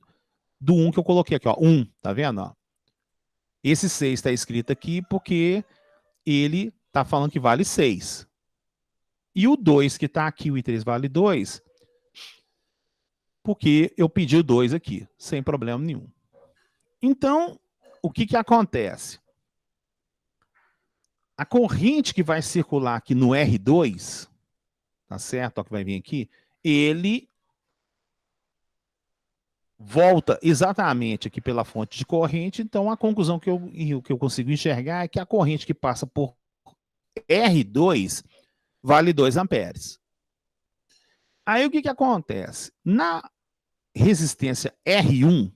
do 1 que eu coloquei aqui, ó. 1, tá vendo? Ó? Esse 6 está escrito aqui porque ele está falando que vale 6. E o 2 que está aqui, o I3 vale 2, porque eu pedi o 2 aqui, sem problema nenhum. Então, o que acontece? A corrente que vai circular aqui no R2, tá certo? Ó, que vai vir aqui, ele volta exatamente aqui pela fonte de corrente. Então, a conclusão que eu consigo enxergar é que a corrente que passa por R2 vale 2 amperes. Aí, o que acontece? Na resistência R1,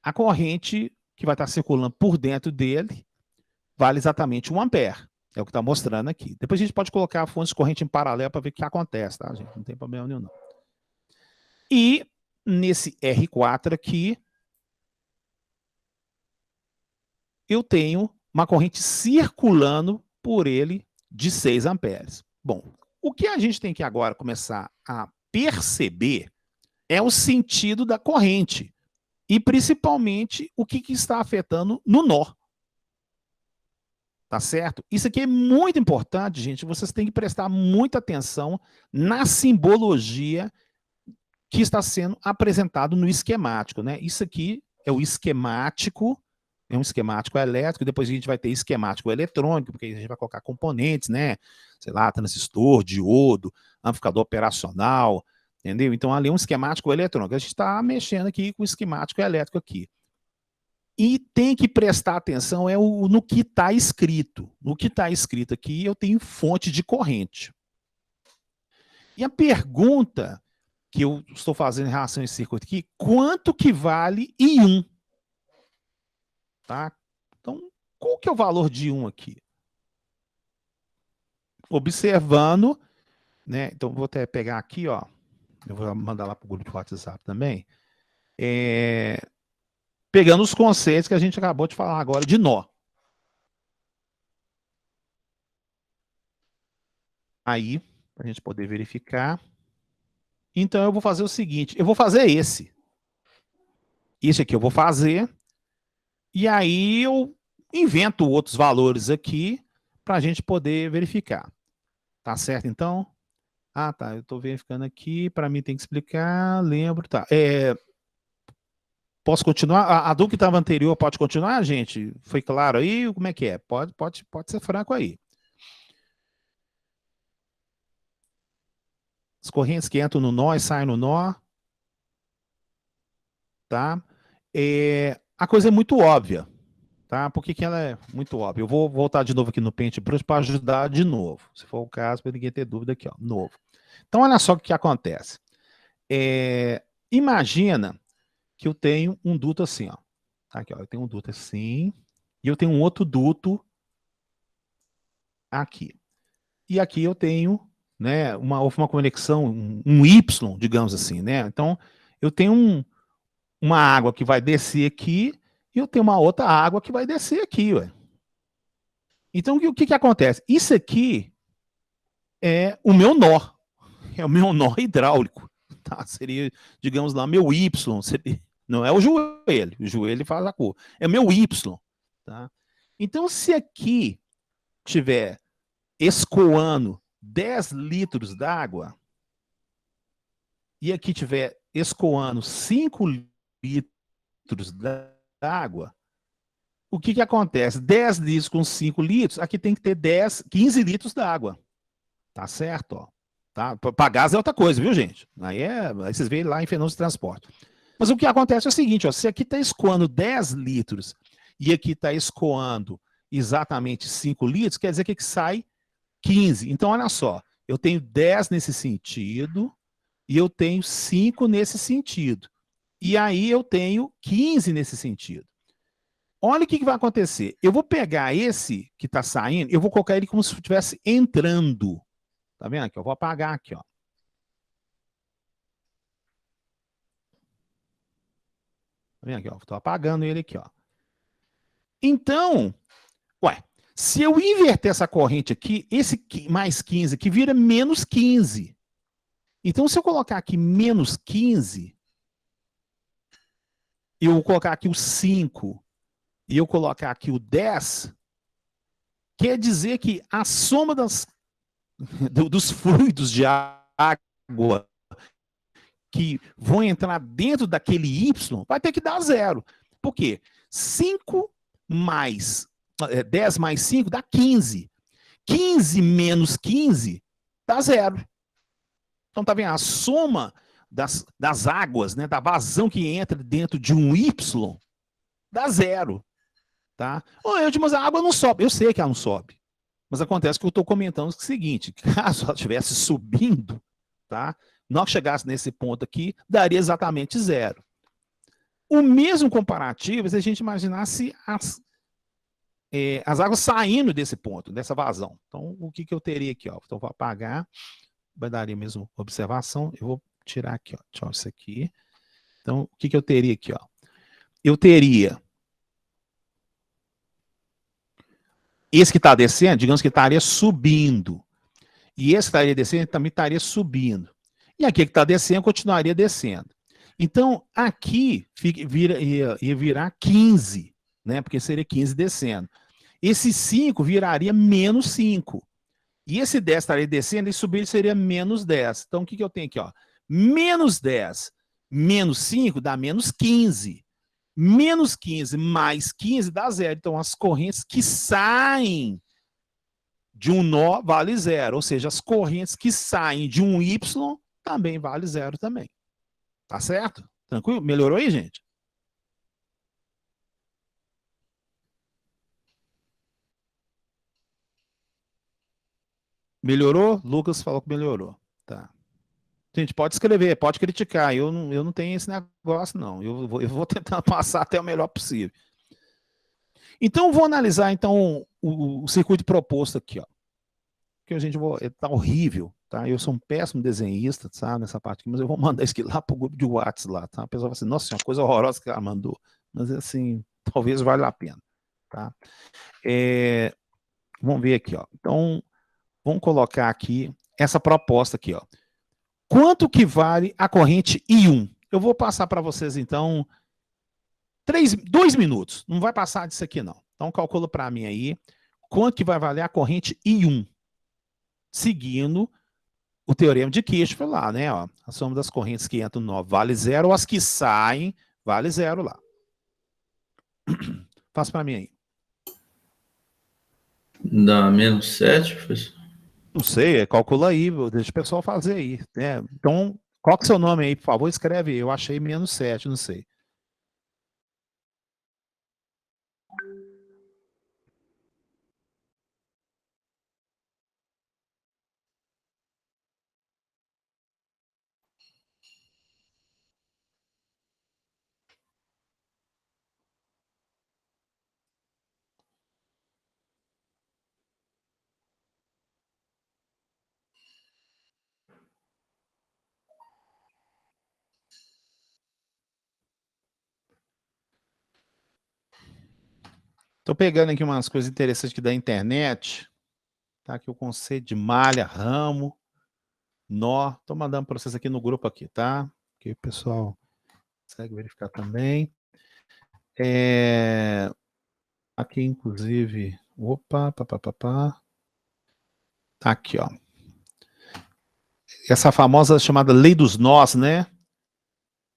a corrente que vai estar circulando por dentro dele vale exatamente 1 ampere. É o que está mostrando aqui. Depois a gente pode colocar a fonte de corrente em paralelo para ver o que acontece, tá, gente? Não tem problema nenhum, não. E nesse R4 aqui, eu tenho uma corrente circulando por ele de 6 amperes. Bom, o que a gente tem que agora começar a perceber é o sentido da corrente e principalmente o que está afetando no nó. Tá certo? Isso aqui é muito importante, gente. Vocês têm que prestar muita atenção na simbologia que está sendo apresentado no esquemático, né? Isso aqui é o esquemático, é um esquemático elétrico, depois a gente vai ter esquemático eletrônico, porque a gente vai colocar componentes, né? Sei lá, transistor, diodo, amplificador operacional, entendeu? Então, ali é um esquemático eletrônico. A gente está mexendo aqui com o esquemático elétrico aqui. E tem que prestar atenção no que está escrito. No que está escrito aqui, eu tenho fonte de corrente. E a pergunta que eu estou fazendo em relação a esse circuito aqui, quanto que vale I1? Tá? Então, qual que é o valor de I1 aqui? Observando, né? Então, vou até pegar aqui, ó. Eu vou mandar lá para o grupo do WhatsApp também. Pegando os conceitos que a gente acabou de falar agora de nó. Aí, para a gente poder verificar. Então, eu vou fazer o seguinte. Eu vou fazer esse. Esse aqui eu vou fazer. E aí, eu invento outros valores aqui para a gente poder verificar. Tá certo, então? Ah, tá. Eu estou verificando aqui. Para mim tem que explicar. Lembro, tá. Posso continuar? A dúvida que estava anterior pode continuar, gente? Foi claro aí? Como é que é? Pode ser franco aí. As correntes que entram no nó e saem no nó. Tá? A coisa é muito óbvia. Tá? Por que ela é muito óbvia? Eu vou voltar de novo aqui no Paintbrush para ajudar de novo. Se for o caso, para ninguém ter dúvida aqui, ó, novo. Então, olha só o que acontece. Imagina que eu tenho um duto assim, ó. Tá aqui, ó. Eu tenho um duto assim, e eu tenho um outro duto aqui. E aqui eu tenho, né, uma conexão, um Y, digamos assim, né? Então, eu tenho uma água que vai descer aqui e eu tenho uma outra água que vai descer aqui, ué. Então, o que acontece? Isso aqui é o meu nó. É o meu nó hidráulico. Tá? Seria, digamos lá, meu Y. Não é o joelho faz a cor. É o meu Y. Tá? Então, se aqui tiver escoando 10 litros d'água e aqui tiver escoando 5 litros d'água, o que acontece? 10 litros com 5 litros, aqui tem que ter 15 litros d'água. Tá certo? Ó. Tá? Para gás é outra coisa, viu, gente? Aí vocês veem lá em fenômenos de transporte. Mas o que acontece é o seguinte, ó, se aqui está escoando 10 litros e aqui está escoando exatamente 5 litros, quer dizer que sai 15. Então, olha só, eu tenho 10 nesse sentido e eu tenho 5 nesse sentido. E aí eu tenho 15 nesse sentido. Olha o que vai acontecer. Eu vou pegar esse que está saindo, eu vou colocar ele como se estivesse entrando. Tá vendo aqui? Eu vou apagar aqui, ó. Tá vendo aqui, ó? Estou apagando ele aqui, ó. Então, ué, se eu inverter essa corrente aqui, esse mais 15 aqui vira menos 15. Então, se eu colocar aqui menos 15, eu colocar aqui o 5 e eu colocar aqui o 10, quer dizer que a soma dos fluidos de água que vão entrar dentro daquele Y vai ter que dar 0. Por quê? 5 mais 10 mais 5 dá 15. 15 menos 15 dá 0. Então, tá vendo? A soma das águas, né, da vazão que entra dentro de um Y, dá 0. Tá? Mas a água não sobe. Eu sei que ela não sobe. Mas acontece que eu estou comentando o seguinte: caso ela estivesse subindo, tá? Nós chegasse nesse ponto aqui, daria exatamente 0. O mesmo comparativo se a gente imaginasse as águas saindo desse ponto, dessa vazão. Então, o que eu teria aqui? Ó? Então, vou apagar, vai dar a mesma observação. Eu vou tirar aqui, ó. Tchau, isso aqui. Então, o que eu teria aqui? Ó? Eu teria esse que está descendo, digamos que estaria subindo. E esse que estaria descendo também estaria subindo. E aqui que está descendo, continuaria descendo. Então, aqui ia virar 15, né? Porque seria 15 descendo. Esse 5 viraria menos 5. E esse 10 estaria descendo e subir seria menos 10. Então, o que eu tenho aqui? Ó? Menos 10 menos 5 dá menos 15. Menos 15 mais 15 dá 0. Então, as correntes que saem de um nó vale 0. Ou seja, as correntes que saem de um Y também vale 0 também. Tá certo? Tranquilo? Melhorou aí, gente? Melhorou? Lucas falou que melhorou. Tá. Gente, pode escrever, pode criticar. Eu não tenho esse negócio, não. Eu vou tentar passar até o melhor possível. Então, vou analisar então o circuito proposto aqui, ó. Que a gente tá horrível, tá? Eu sou um péssimo desenhista, sabe, nessa parte aqui, mas eu vou mandar isso aqui lá pro grupo de WhatsApp lá, tá? A pessoa vai assim, nossa, é uma coisa horrorosa que ela mandou. Mas assim, talvez valha a pena, tá? Vamos ver aqui, ó. Então, vamos colocar aqui essa proposta aqui, ó. Quanto que vale a corrente I1? Eu vou passar para vocês, então, 2 minutos. Não vai passar disso aqui, não. Então, calcula para mim aí quanto que vai valer a corrente I1. Seguindo o teorema de Kirchhoff lá, né? Ó, a soma das correntes que entram no nó vale 0, as que saem vale 0 lá. Faça para mim aí. Dá menos 7, professor? Não sei, calcula aí, deixa o pessoal fazer aí. Né? Então, qual que é o seu nome aí, por favor? Escreve aí. Eu achei menos 7, não sei. Estou pegando aqui umas coisas interessantes aqui da internet. Tá aqui o conceito de malha, ramo, nó. Estou mandando para vocês aqui no grupo aqui, tá? Que o pessoal consegue verificar também. Aqui, inclusive... Opa, papapá. Tá aqui, ó. Essa famosa chamada lei dos nós, né?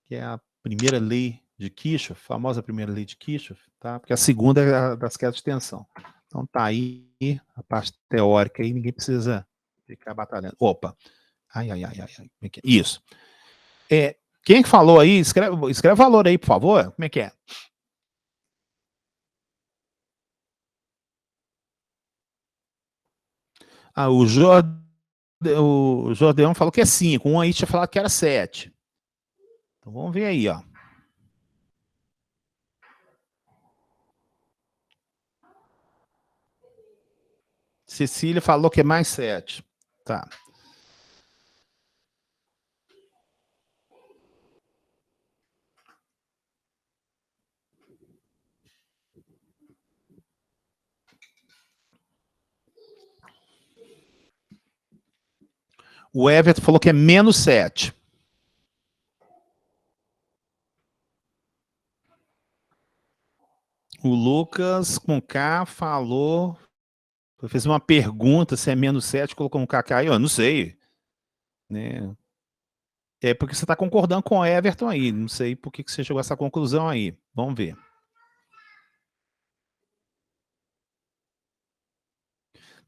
Que é a primeira lei de Kirchhoff, famosa primeira lei de Kirchhoff, tá? Porque a segunda é a das quedas de tensão. Então tá aí a parte teórica aí, ninguém precisa ficar batalhando. Opa. Ai. Isso. Quem falou aí, escreve valor aí, por favor. Como é que é? O Jordeão falou que é 5. Um aí tinha falado que era 7. Então vamos ver aí, ó. Cecília falou que é mais 7. Tá. O Everton falou que é menos 7. O Lucas com K falou, fez uma pergunta se é menos 7, colocou um KK aí, eu não sei. Né? É porque você está concordando com o Everton aí, não sei por que você chegou a essa conclusão aí. Vamos ver.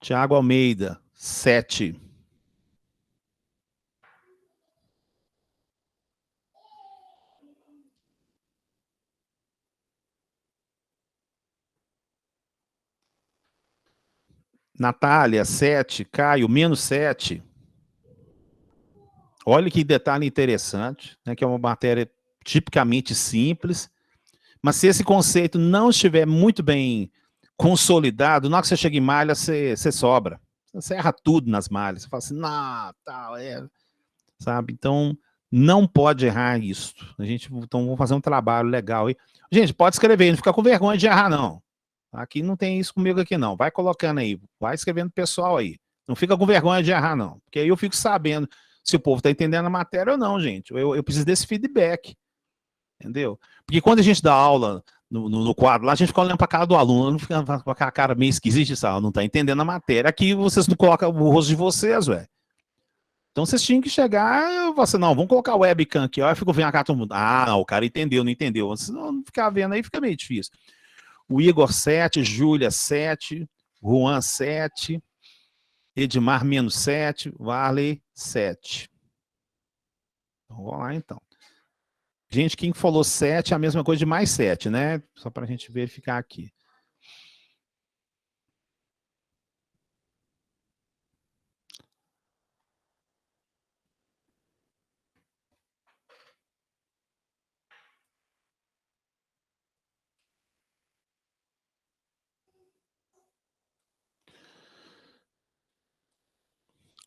Tiago Almeida, 7. Natália, 7. Caio, menos 7. Olha que detalhe interessante, né, que é uma matéria tipicamente simples, mas se esse conceito não estiver muito bem consolidado, na hora que você chega em malha, você sobra. Você erra tudo nas malhas. Você fala assim, não, tal, sabe? Então, não pode errar isso. Então, vamos fazer um trabalho legal aí. Gente, pode escrever, não fica com vergonha de errar, não. Aqui não tem isso comigo aqui, não. Vai colocando aí, vai escrevendo pessoal aí. Não fica com vergonha de errar, não. Porque aí eu fico sabendo se o povo está entendendo a matéria ou não, gente. Eu preciso desse feedback. Entendeu? Porque quando a gente dá aula no quadro lá, a gente fica olhando para a cara do aluno, não fica com a cara meio esquisita, sabe? Não está entendendo a matéria. Aqui vocês não colocam o rosto de vocês, velho. Então vocês tinham que chegar e falar assim, não, vamos colocar o webcam aqui, ó. Eu fico vendo a cara todo mundo. Ah, não, o cara entendeu, não entendeu. Se não ficar vendo aí, fica meio difícil. O Igor, 7, Júlia, 7, Juan, 7, Edmar, menos 7, Varley, 7. Então, vamos lá, então. Gente, quem falou 7 é a mesma coisa de mais 7, né? Só para a gente verificar aqui.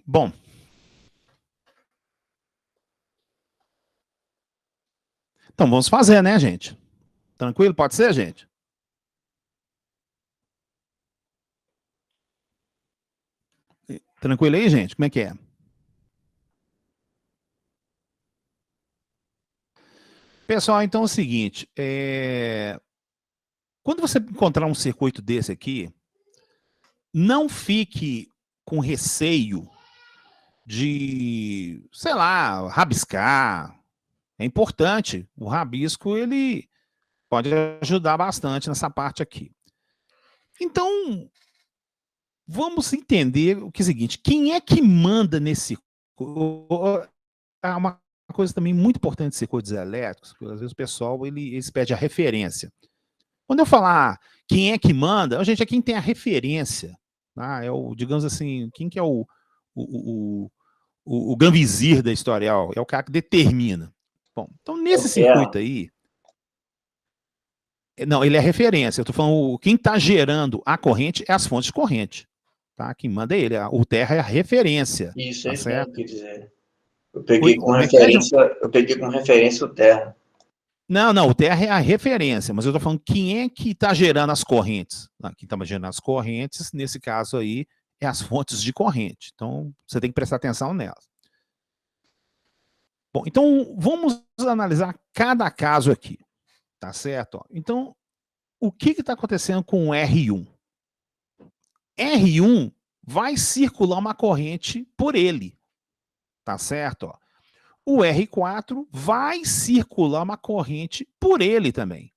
Bom. Então, vamos fazer, né, gente? Tranquilo? Pode ser, gente? Tranquilo aí, gente? Como é que é? Pessoal, então é o seguinte, quando você encontrar um circuito desse aqui, não fique com receio de, sei lá, rabiscar. É importante, o rabisco, ele pode ajudar bastante nessa parte aqui. Então, vamos entender o que é o seguinte, quem é que manda nesse... É uma coisa também muito importante de circuitos elétricos, porque às vezes o pessoal, eles pede a referência. Quando eu falar quem é que manda, gente, é quem tem a referência. Tá? É o, digamos assim, quem que é o Granvizir da historial? É o cara que determina. Bom, então nesse circuito aí... Não, ele é referência. Eu estou falando, quem está gerando a corrente é as fontes de corrente. Tá? Quem manda é ele. O terra é a referência. Isso, tá é isso certo? que eu quis dizer. Eu peguei com referência o terra. Não, o terra é a referência, mas eu estou falando quem é que está gerando as correntes. Quem está gerando as correntes, nesse caso aí, é as fontes de corrente. Então, você tem que prestar atenção nelas. Bom, então, vamos analisar cada caso aqui. Tá certo? Então, o que está acontecendo com o R1? R1 vai circular uma corrente por ele. Tá certo? O R4 vai circular uma corrente por ele também.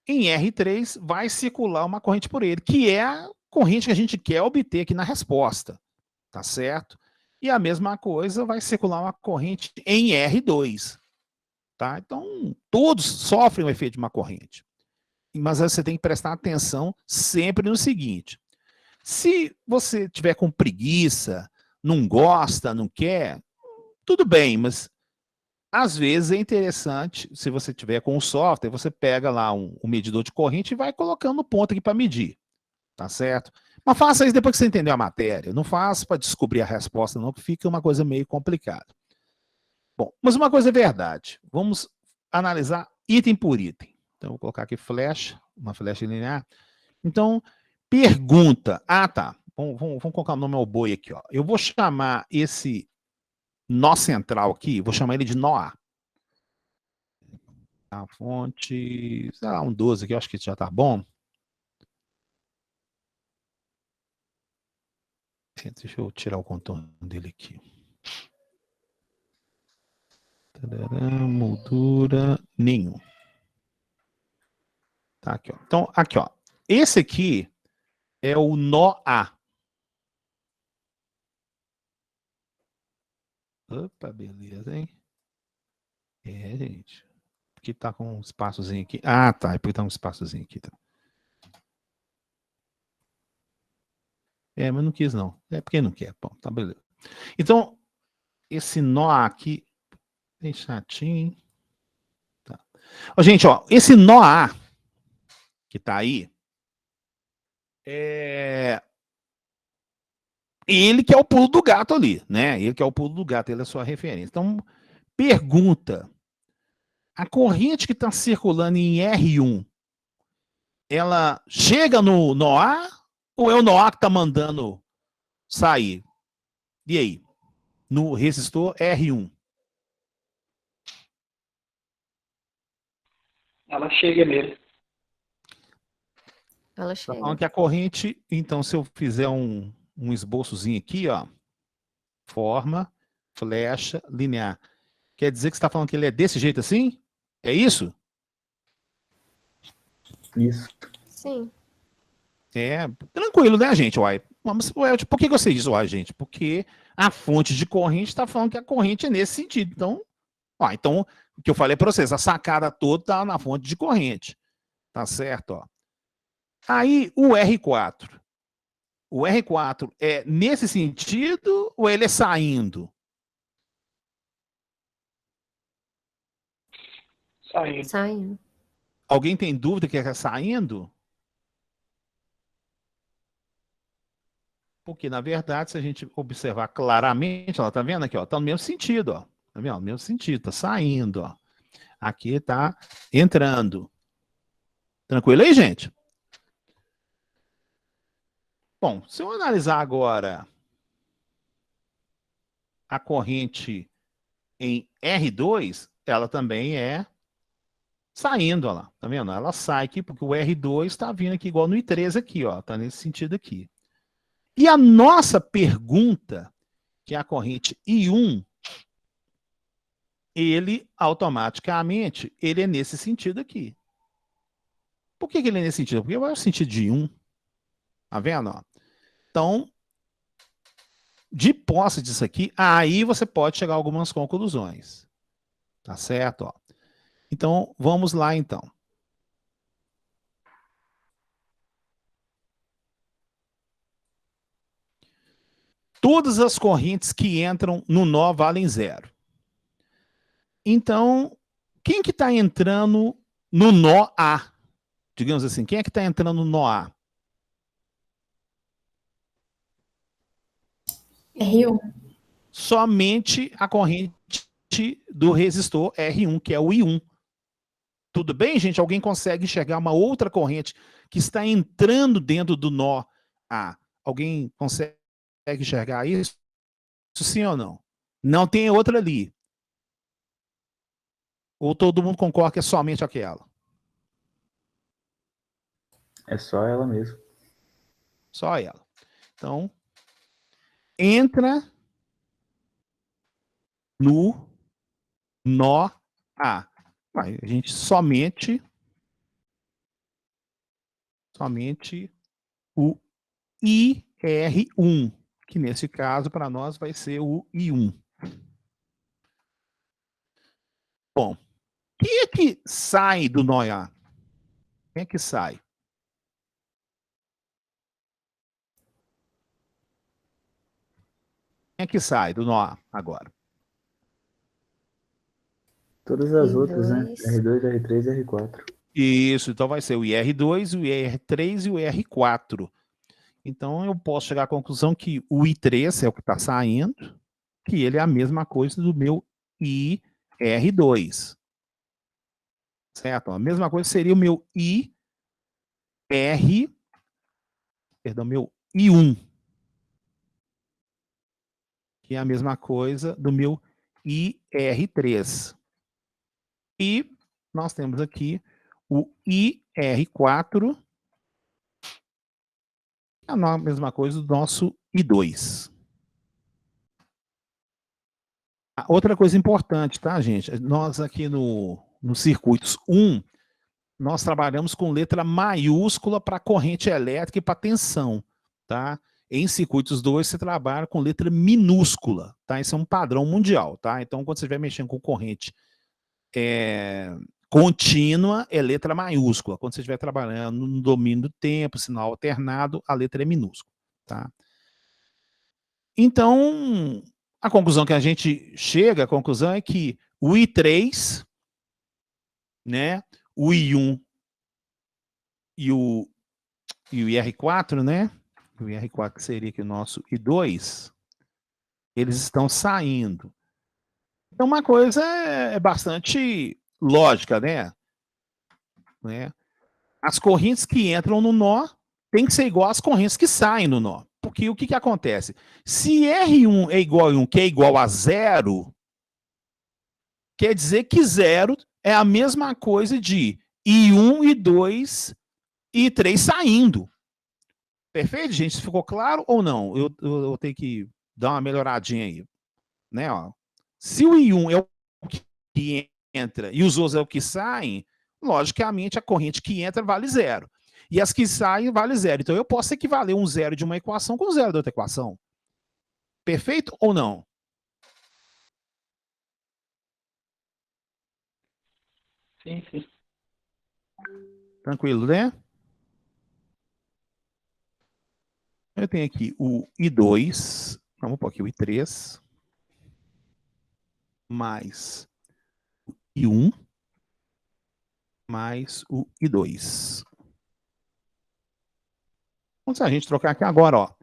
Em R3 vai circular uma corrente por ele, que é a corrente que a gente quer obter aqui na resposta. Tá certo? E a mesma coisa vai circular uma corrente em R2. Tá? Então, todos sofrem o efeito de uma corrente. Mas você tem que prestar atenção sempre no seguinte. Se você tiver com preguiça, não gosta, não quer, tudo bem, mas às vezes é interessante, se você tiver com o software, você pega lá um medidor de corrente e vai colocando o ponto aqui para medir. Tá certo? Mas faça isso depois que você entendeu a matéria. Não faça para descobrir a resposta, não, que fica uma coisa meio complicada. Bom, mas uma coisa é verdade. Vamos analisar item por item. Então, vou colocar aqui flecha, uma flecha linear. Então, pergunta. Ah, tá. Vamos colocar o nome ao boi aqui. Ó. Eu vou chamar esse nó central aqui, vou chamar ele de nó A. A fonte, sei lá, um 12 aqui, eu acho que já tá bom. Deixa eu tirar o contorno dele aqui. Moldura nenhum. Tá aqui, ó. Então, aqui, ó. Esse aqui é o nó A. Opa, beleza, hein? É, gente. Porque tá com um espaçozinho aqui. Ah, tá. É porque tá um espaçozinho aqui. Tá. É, mas não quis, não. É porque não quer. Bom, tá beleza. Então, esse nó aqui. Bem chatinho, hein? Tá. Ó, gente, ó. Esse nó A que tá aí. Ele que é o pulo do gato ali, né? Ele que é o pulo do gato, ele é a sua referência. Então, pergunta. A corrente que está circulando em R1, ela chega no NOA ou é o NOA que está mandando sair? E aí? No resistor R1. Ela chega nele. Ela Tá chega. falando que a corrente, então, se eu fizer um esboçozinho aqui, ó, forma, flecha, linear. Quer dizer que você está falando que ele é desse jeito assim? É isso? Isso. Sim. É, tranquilo, né, gente? Uai, por que você diz, uai, gente? Porque a fonte de corrente está falando que a corrente é nesse sentido. Então, então, o que eu falei para vocês, a sacada toda está na fonte de corrente. Tá certo? Ó. Aí, o R4. O R4 é nesse sentido ou ele é saindo? Saindo. Saindo. Alguém tem dúvida que é saindo? Porque, na verdade, se a gente observar claramente, ela tá vendo aqui, ó, tá no mesmo sentido, ó. Tá vendo? No mesmo sentido, tá saindo, ó. Aqui tá entrando. Tranquilo aí, gente? Bom, se eu analisar agora a corrente em R2, ela também é saindo, ó lá. Tá vendo? Ela sai aqui porque o R2 está vindo aqui igual no I3 aqui, ó. Tá nesse sentido aqui. E a nossa pergunta, que é a corrente I1, ele automaticamente, ele é nesse sentido aqui. Por que ele é nesse sentido? Porque é o sentido de I1. Tá vendo? Ó? Então, de posse disso aqui, aí você pode chegar a algumas conclusões. Tá certo? Ó. Então, vamos lá então. Todas as correntes que entram no nó valem zero. Então, quem que está entrando no nó A? Digamos assim, quem é que está entrando no nó A? R1. Somente a corrente do resistor R1, que é o I1. Tudo bem, gente? Alguém consegue enxergar uma outra corrente que está entrando dentro do nó A? Alguém consegue enxergar isso? Sim ou não? Não tem outra ali. Ou todo mundo concorda que é somente aquela? É só ela mesmo. Só ela. Então, entra no nó A. A gente somente o IR1, que nesse caso para nós vai ser o I1. Bom, quem é que sai do nó A? Quem é que sai? Quem é que sai do nó A agora? Todas as outras, né? R2. R2, R3 e R4. Isso, então vai ser o IR2, o IR3 e o IR4. Então eu posso chegar à conclusão que o I3 é o que está saindo, que ele é a mesma coisa do meu IR2. Certo? A mesma coisa seria o meu meu I1. que é a mesma coisa do meu IR3. E nós temos aqui o IR4, é a mesma coisa do nosso I2. Outra coisa importante, tá, gente? Nós aqui no circuitos 1, nós trabalhamos com letra maiúscula para corrente elétrica e para tensão, tá? Em circuitos 2, você trabalha com letra minúscula, tá? Isso é um padrão mundial, tá? Então, quando você estiver mexendo com corrente contínua, é letra maiúscula. Quando você estiver trabalhando no domínio do tempo, sinal alternado, a letra é minúscula, tá? Então, a conclusão que a gente chega, a conclusão é que o I3, né, o I1 e o IR4, né, o IR4 que seria aqui o nosso I2, eles estão saindo. Então, uma coisa é bastante lógica, né? As correntes que entram no nó tem que ser igual às correntes que saem no nó. Porque o que acontece? Se R1 é igual a 1, que é igual a 0, quer dizer que 0 é a mesma coisa de I1, I2 e I3 saindo. Perfeito, gente? Ficou claro ou não? Eu tenho que dar uma melhoradinha aí. Né, ó. Se o I1 é o que entra e os outros é o que saem, logicamente a corrente que entra vale 0. E as que saem vale 0. Então eu posso equivaler um 0 de uma equação com 0 da outra equação. Perfeito ou não? Sim, sim. Tranquilo, né? Eu tenho aqui o I2, vamos pôr aqui o I3, mais o I1, mais o I2. Então, se a gente trocar aqui agora, ó,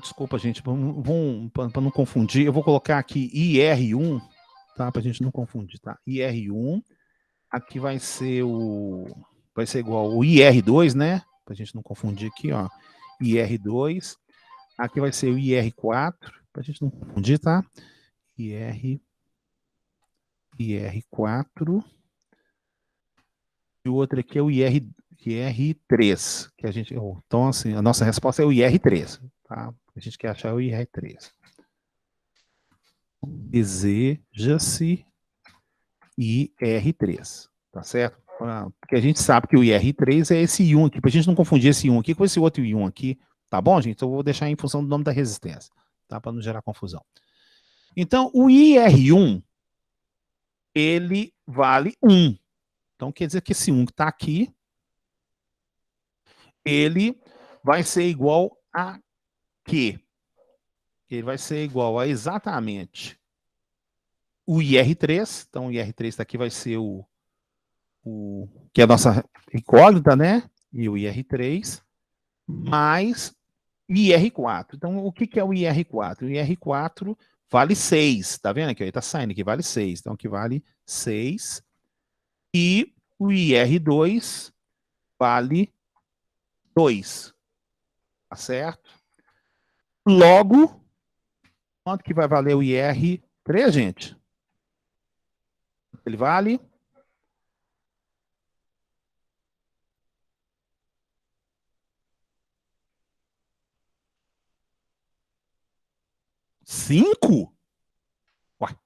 desculpa, gente, para não confundir, eu vou colocar aqui IR1, tá? Para a gente não confundir, tá? IR1, aqui vai ser igual o IR2, né? Para a gente não confundir aqui, ó, IR2, aqui vai ser o IR4, para a gente não confundir, tá? IR4, e o outro aqui é o IR3, que a gente, então assim, a nossa resposta é o IR3, tá? A gente quer achar o IR3. Deseja-se IR3, tá certo? Porque a gente sabe que o IR3 é esse I1 aqui, para a gente não confundir esse I1 aqui com esse outro I1 aqui, tá bom, gente? Então eu vou deixar em função do nome da resistência, tá? Para não gerar confusão. Então, o IR1, ele vale 1. Então, quer dizer que esse 1 que está aqui, ele vai ser igual a quê? Ele vai ser igual a exatamente o IR3. Então, o IR3 está aqui, vai ser que é a nossa incógnita, né? E o IR3, mais IR4. Então, o que é o IR4? O IR4 vale 6. Tá vendo aqui? Ele está saindo aqui, vale 6. Então, aqui vale 6. E o IR2 vale 2. Tá certo? Logo, quanto que vai valer o IR3, gente? Ele vale 5? Ué.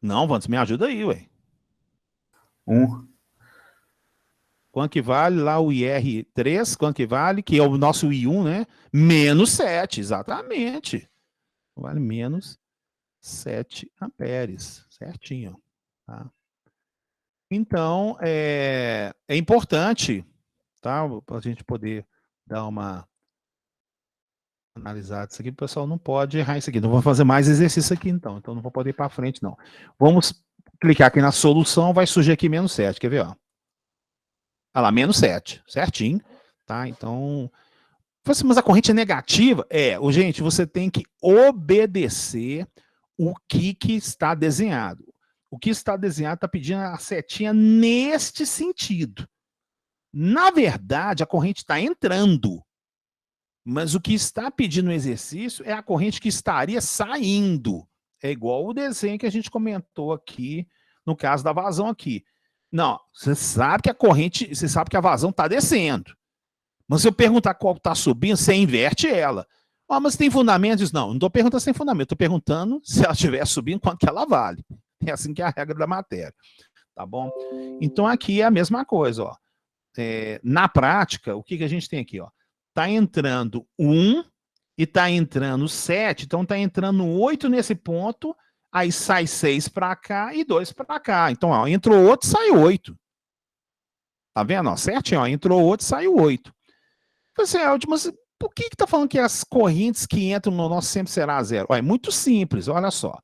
Não, Vantos, me ajuda aí, ué. 1. Quanto que vale lá o IR3? Quanto que vale? Que é o nosso I1, né? Menos 7, exatamente. Vale menos 7 amperes. Certinho. Tá? Então, é importante, tá? Para a gente poder dar uma analisada isso aqui. O pessoal não pode errar isso aqui. Não vou fazer mais exercício aqui, então. Então, não vou poder ir para frente, não. Vamos clicar aqui na solução, vai surgir aqui menos 7. Quer ver, ó? Olha lá, menos 7, certinho, tá? Então, mas a corrente é negativa? Gente, você tem que obedecer o que está desenhado. O que está desenhado está pedindo a setinha neste sentido. Na verdade, a corrente está entrando. Mas o que está pedindo no exercício é a corrente que estaria saindo. É igual o desenho que a gente comentou aqui, no caso da vazão aqui. Não, você sabe que a corrente, você sabe que a vazão está descendo. Mas se eu perguntar qual está subindo, você inverte ela. Ah, mas tem fundamentos? Não estou perguntando se tem fundamento, estou perguntando se ela estiver subindo, quanto que ela vale. É assim que é a regra da matéria. Tá bom? Então aqui é a mesma coisa, ó. Na prática, o que a gente tem aqui, ó? Tá entrando 1 e tá entrando 7, então tá entrando 8 nesse ponto, aí sai 6 para cá e 2 para cá. Então, ó, entrou outro, sai 8. Tá vendo? Ó, certinho, ó, entrou outro, saiu 8. Assim, mas por que tá falando que as correntes que entram no nosso sempre será zero? Ó, é muito simples, olha só.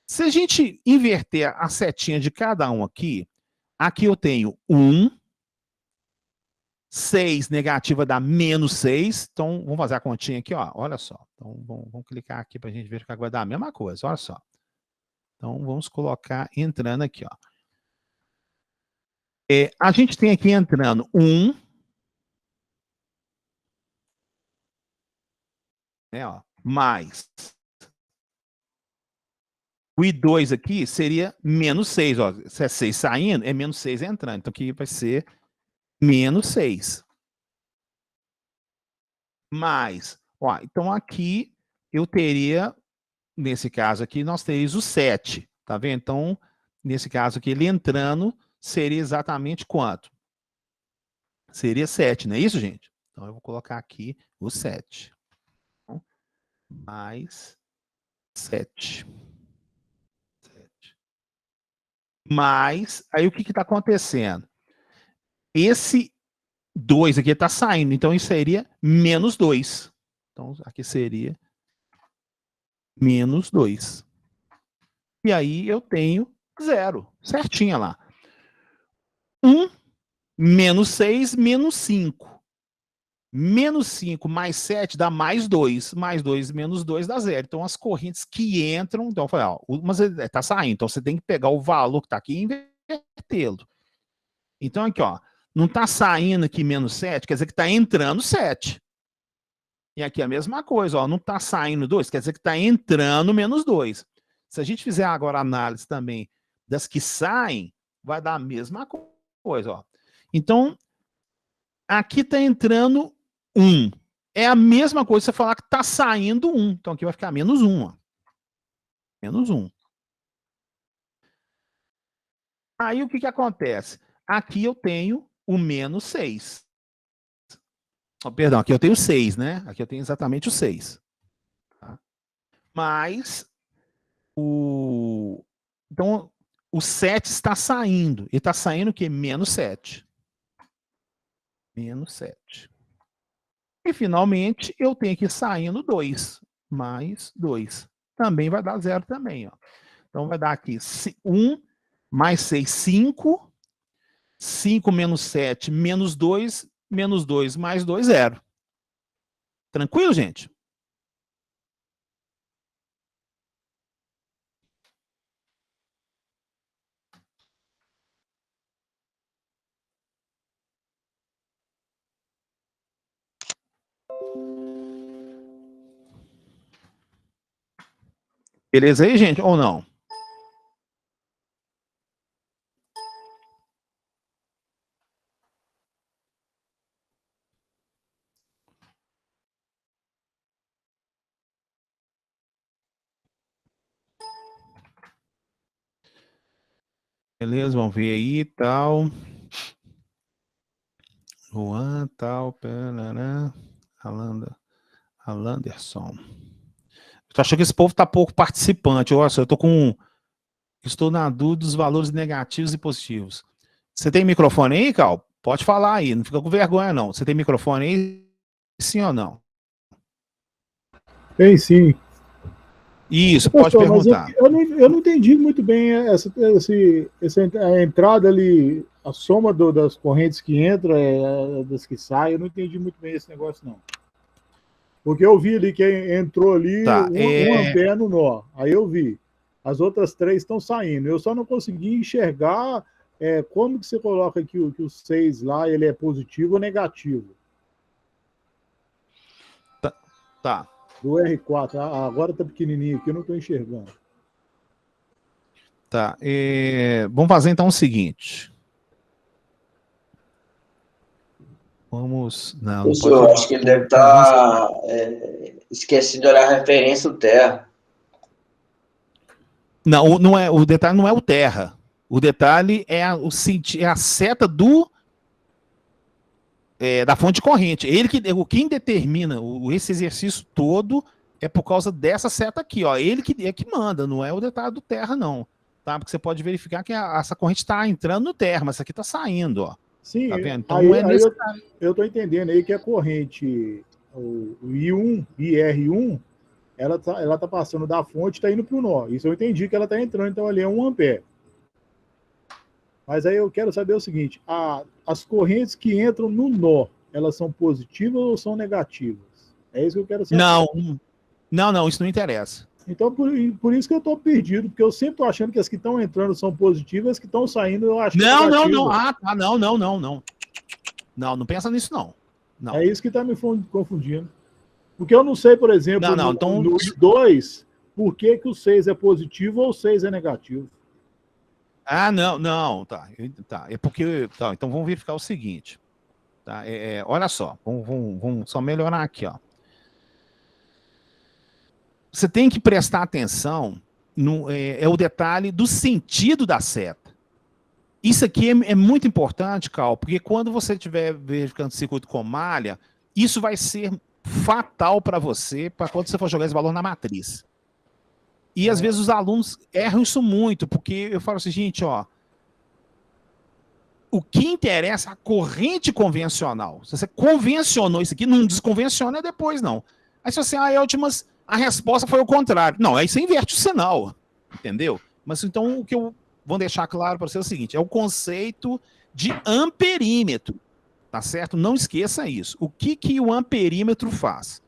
Se a gente inverter a setinha de cada um aqui eu tenho 1, 6 negativa dá menos 6. Então, vamos fazer a continha aqui, ó. Olha só. Então, vamos clicar aqui para a gente ver que vai dar a mesma coisa. Olha só. Então, vamos colocar entrando aqui, ó. A gente tem aqui entrando 1. Né, ó, mais. O I2 aqui seria menos 6. Ó. Se é 6 saindo, é menos 6 entrando. Então, aqui vai ser menos 6. Mais. Ó, então, aqui eu teria, nesse caso aqui, nós teríamos o 7. Tá vendo? Então, nesse caso aqui, ele entrando seria exatamente quanto? Seria 7, não é isso, gente? Então, eu vou colocar aqui o 7. Então, mais 7. Mas, aí o que está acontecendo? Esse 2 aqui está saindo, então isso seria menos 2. Então, aqui seria menos 2. E aí eu tenho 0, certinha lá. 1, menos 6, menos 5. Menos 5 mais 7 dá mais 2. Mais 2 menos 2 dá 0. Então, as correntes que entram... Então, eu falei, ó, mas está saindo. Então, você tem que pegar o valor que está aqui e invertê-lo. Então, aqui, ó. Não está saindo aqui menos 7, quer dizer que está entrando 7. E aqui a mesma coisa, ó. Não está saindo 2, quer dizer que está entrando menos 2. Se a gente fizer agora a análise também das que saem, vai dar a mesma coisa, ó. Então, aqui está entrando 1. É a mesma coisa você falar que está saindo 1. Então, aqui vai ficar menos 1. Ó. Menos 1. Aí, o que acontece? Aqui eu tenho o menos 6. Oh, perdão, aqui eu tenho 6, né? Aqui eu tenho exatamente o 6. Tá? Mas, então, o 7 está saindo. Ele está saindo o quê? Menos 7. Menos 7. E, finalmente, eu tenho aqui saindo 2. Mais 2. Também vai dar 0 também. Ó. Então, vai dar aqui 1 mais 6, 5. 5 menos 7, menos 2. Menos 2 mais 2, 0. Tranquilo, gente? Beleza aí, gente? Ou não? Beleza, vamos ver aí e tal. Juan, tal, perará, Alanderson. Eu tô achando que esse povo tá pouco participante. Nossa, eu tô com... Estou na dúvida dos valores negativos e positivos. Você tem microfone aí, Cal? Pode falar aí, não fica com vergonha, não. Você tem microfone aí? Sim ou não? Tem sim. Isso, pode perguntar. Eu não entendi muito bem essa a entrada ali, a soma das correntes que entra, das que saem, eu não entendi muito bem esse negócio, não. Porque eu vi ali que entrou ali Tá, um ampere no nó, aí eu vi. As outras 3 estão saindo. Eu só não consegui enxergar como que você coloca que o 6 lá, ele é positivo ou negativo. Tá. Do R4. Agora tá pequenininho aqui, eu não estou enxergando. Tá. Vamos fazer então o seguinte. Vamos. Não, não Professor, pode. acho que ele deve estar esquecido de olhar a referência do terra. Não, não é, o detalhe não é o terra. O detalhe é a seta da fonte de corrente. Quem determina esse exercício todo é por causa dessa seta aqui, ó. Ele que manda, não é o detalhe do terra, não. Tá? Porque você pode verificar que essa corrente está entrando no terra, mas essa aqui está saindo, ó. Sim, tá vendo? Então aí, não é necessário. eu estou entendendo aí que a corrente, o I1, IR1, ela tá passando da fonte e está indo para o nó. Isso eu entendi que ela está entrando, então ali é 1 ampere. Mas aí eu quero saber o seguinte, as correntes que entram no nó, elas são positivas ou são negativas? É isso que eu quero saber. Não, isso não interessa. Então, por isso que eu estou perdido, porque eu sempre estou achando que as que estão entrando são positivas, as que estão saindo eu acho que Não. Não pensa nisso, não. É isso que está me confundindo. Porque eu não sei, por exemplo, então... no I2, por que o 6 é positivo ou o 6 é negativo. Não, tá. É porque... Tá, então vamos verificar o seguinte. Tá? Olha só, vamos só melhorar aqui, ó. Você tem que prestar atenção o detalhe do sentido da seta. Isso aqui é muito importante, Cal, porque quando você estiver verificando circuito com malha, isso vai ser fatal para você, para quando você for jogar esse valor na matriz. E às vezes os alunos erram isso muito, porque eu falo assim, gente, ó, o que interessa é a corrente convencional. Se você convencionou isso aqui, não desconvenciona depois, não. Aí se você, Eltimas, a resposta foi o contrário. Não, aí você inverte o sinal, entendeu? Mas então o que eu vou deixar claro para você é o seguinte, é o conceito de amperímetro, tá certo? Não esqueça isso. O que o amperímetro faz?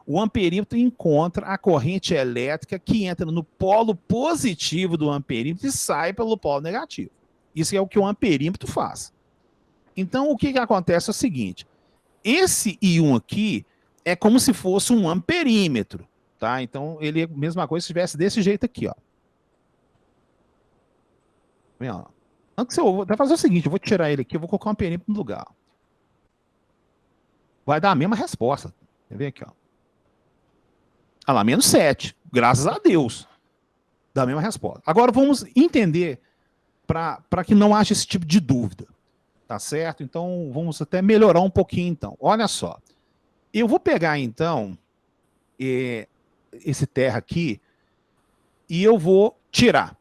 O amperímetro encontra a corrente elétrica que entra no polo positivo do amperímetro e sai pelo polo negativo. Isso é o que o amperímetro faz. Então, o que acontece é o seguinte, esse I1 aqui é como se fosse um amperímetro, tá? Então, ele é a mesma coisa se estivesse desse jeito aqui, ó. Antes eu vou fazer o seguinte, eu vou tirar ele aqui, eu vou colocar um amperímetro no lugar. Vai dar a mesma resposta. Quer ver aqui, ó. Ah lá, menos 7. Graças a Deus. Dá a mesma resposta. Agora vamos entender para que não haja esse tipo de dúvida. Tá certo? Então, vamos até melhorar um pouquinho, então. Olha só. Eu vou pegar, então, esse terra aqui e eu vou tirar.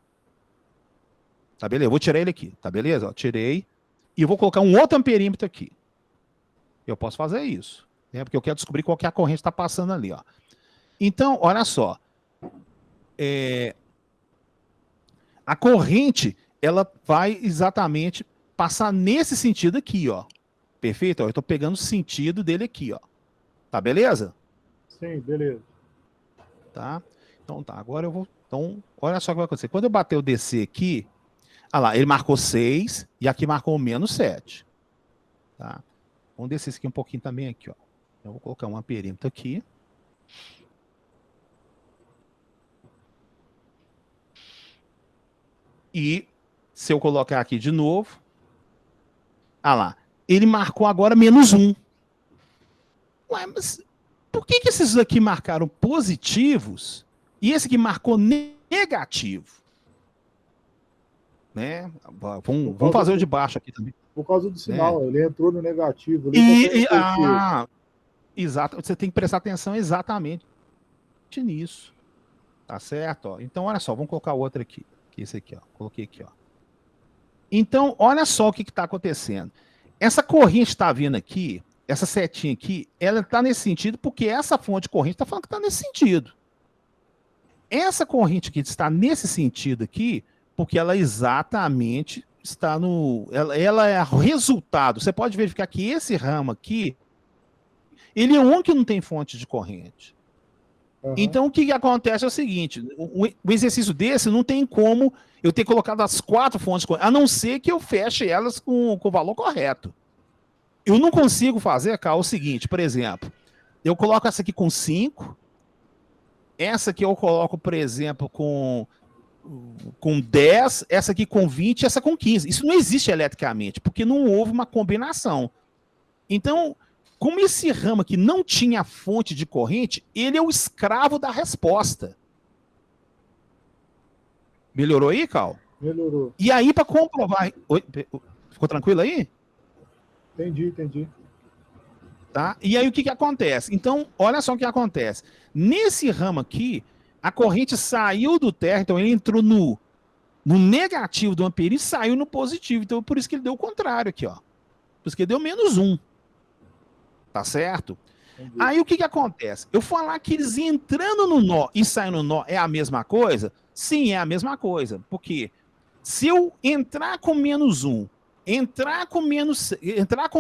Tá beleza? Eu vou tirar ele aqui. Tá beleza? Ó, tirei. E eu vou colocar um outro amperímetro aqui. Eu posso fazer isso. Né? Porque eu quero descobrir qual que é a corrente que está passando ali, ó. Então, olha só. A corrente, ela vai exatamente passar nesse sentido aqui, ó. Perfeito? Ó, eu estou pegando o sentido dele aqui, ó. Tá beleza? Sim, beleza. Tá? Então tá, agora eu vou... Então, olha só o que vai acontecer. Quando eu bater o DC aqui, olha lá, ele marcou 6 e aqui marcou menos 7. Tá? Vamos descer isso aqui um pouquinho também aqui, ó. Eu vou colocar um amperímetro aqui. E se eu colocar aqui de novo, ah lá, ele marcou agora menos 1. Ué, mas por que esses aqui marcaram positivos e esse aqui marcou negativo? Né? Vamos fazer o de baixo aqui também. Por causa do sinal, ele entrou no negativo. Exato, você tem que prestar atenção exatamente nisso. Tá certo? Ó. Então, olha só, vamos colocar outro aqui. Esse aqui, ó. Coloquei aqui, ó. Então, olha só o que está acontecendo. Essa corrente está vindo aqui, essa setinha aqui, ela está nesse sentido porque essa fonte de corrente está falando que está nesse sentido. Essa corrente aqui está nesse sentido aqui porque ela exatamente está no... Ela é o resultado. Você pode verificar que esse ramo aqui, ele é um que não tem fonte de corrente. Uhum. Então, o que acontece é o seguinte, o exercício desse não tem como eu ter colocado as 4 fontes, a não ser que eu feche elas com o valor correto. Eu não consigo fazer, Carl, o seguinte, por exemplo, eu coloco essa aqui com 5. Essa aqui eu coloco, por exemplo, com 10, essa aqui com 20, essa com 15. Isso não existe eletricamente, porque não houve uma combinação. Então, como esse ramo aqui não tinha fonte de corrente, ele é o escravo da resposta. Melhorou aí, Cal? Melhorou. E aí, para comprovar... Oi, ficou tranquilo aí? Entendi. Tá? E aí, o que acontece? Então, olha só o que acontece. Nesse ramo aqui, a corrente saiu do térreo, então ele entrou no negativo do amperismo e saiu no positivo. Então, por isso que ele deu o contrário aqui, ó. Por isso que ele deu -1. Tá certo? Entendi. Aí, o que acontece? Eu falar que eles entrando no nó e saindo no nó é a mesma coisa? Sim, é a mesma coisa. Porque se eu entrar com -1, entrar com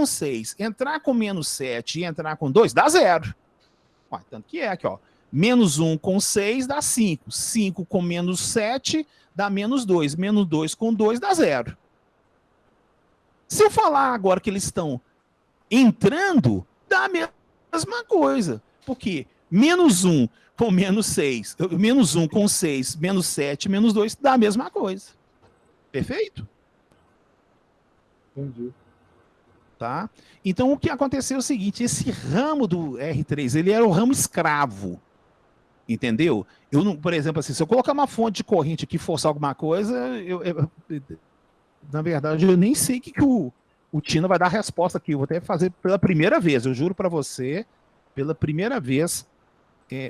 6, entrar com -7 e entrar com 2, dá 0. Ué, tanto que é aqui, ó. -1 com 6 dá 5. 5 com -7 dá -2. -2 com 2 dá 0. Se eu falar agora que eles estão entrando, dá a mesma coisa. Porque -1 com -6, -1 com 6, -7, -2 dá a mesma coisa. Perfeito? Entendi. Tá? Então, o que aconteceu é o seguinte, esse ramo do R3, ele era o ramo escravo, entendeu? Eu não, por exemplo, assim, se eu colocar uma fonte de corrente aqui e forçar alguma coisa, na verdade, eu nem sei que o Tina vai dar a resposta aqui, eu vou até fazer pela primeira vez, eu juro para você, pela primeira vez,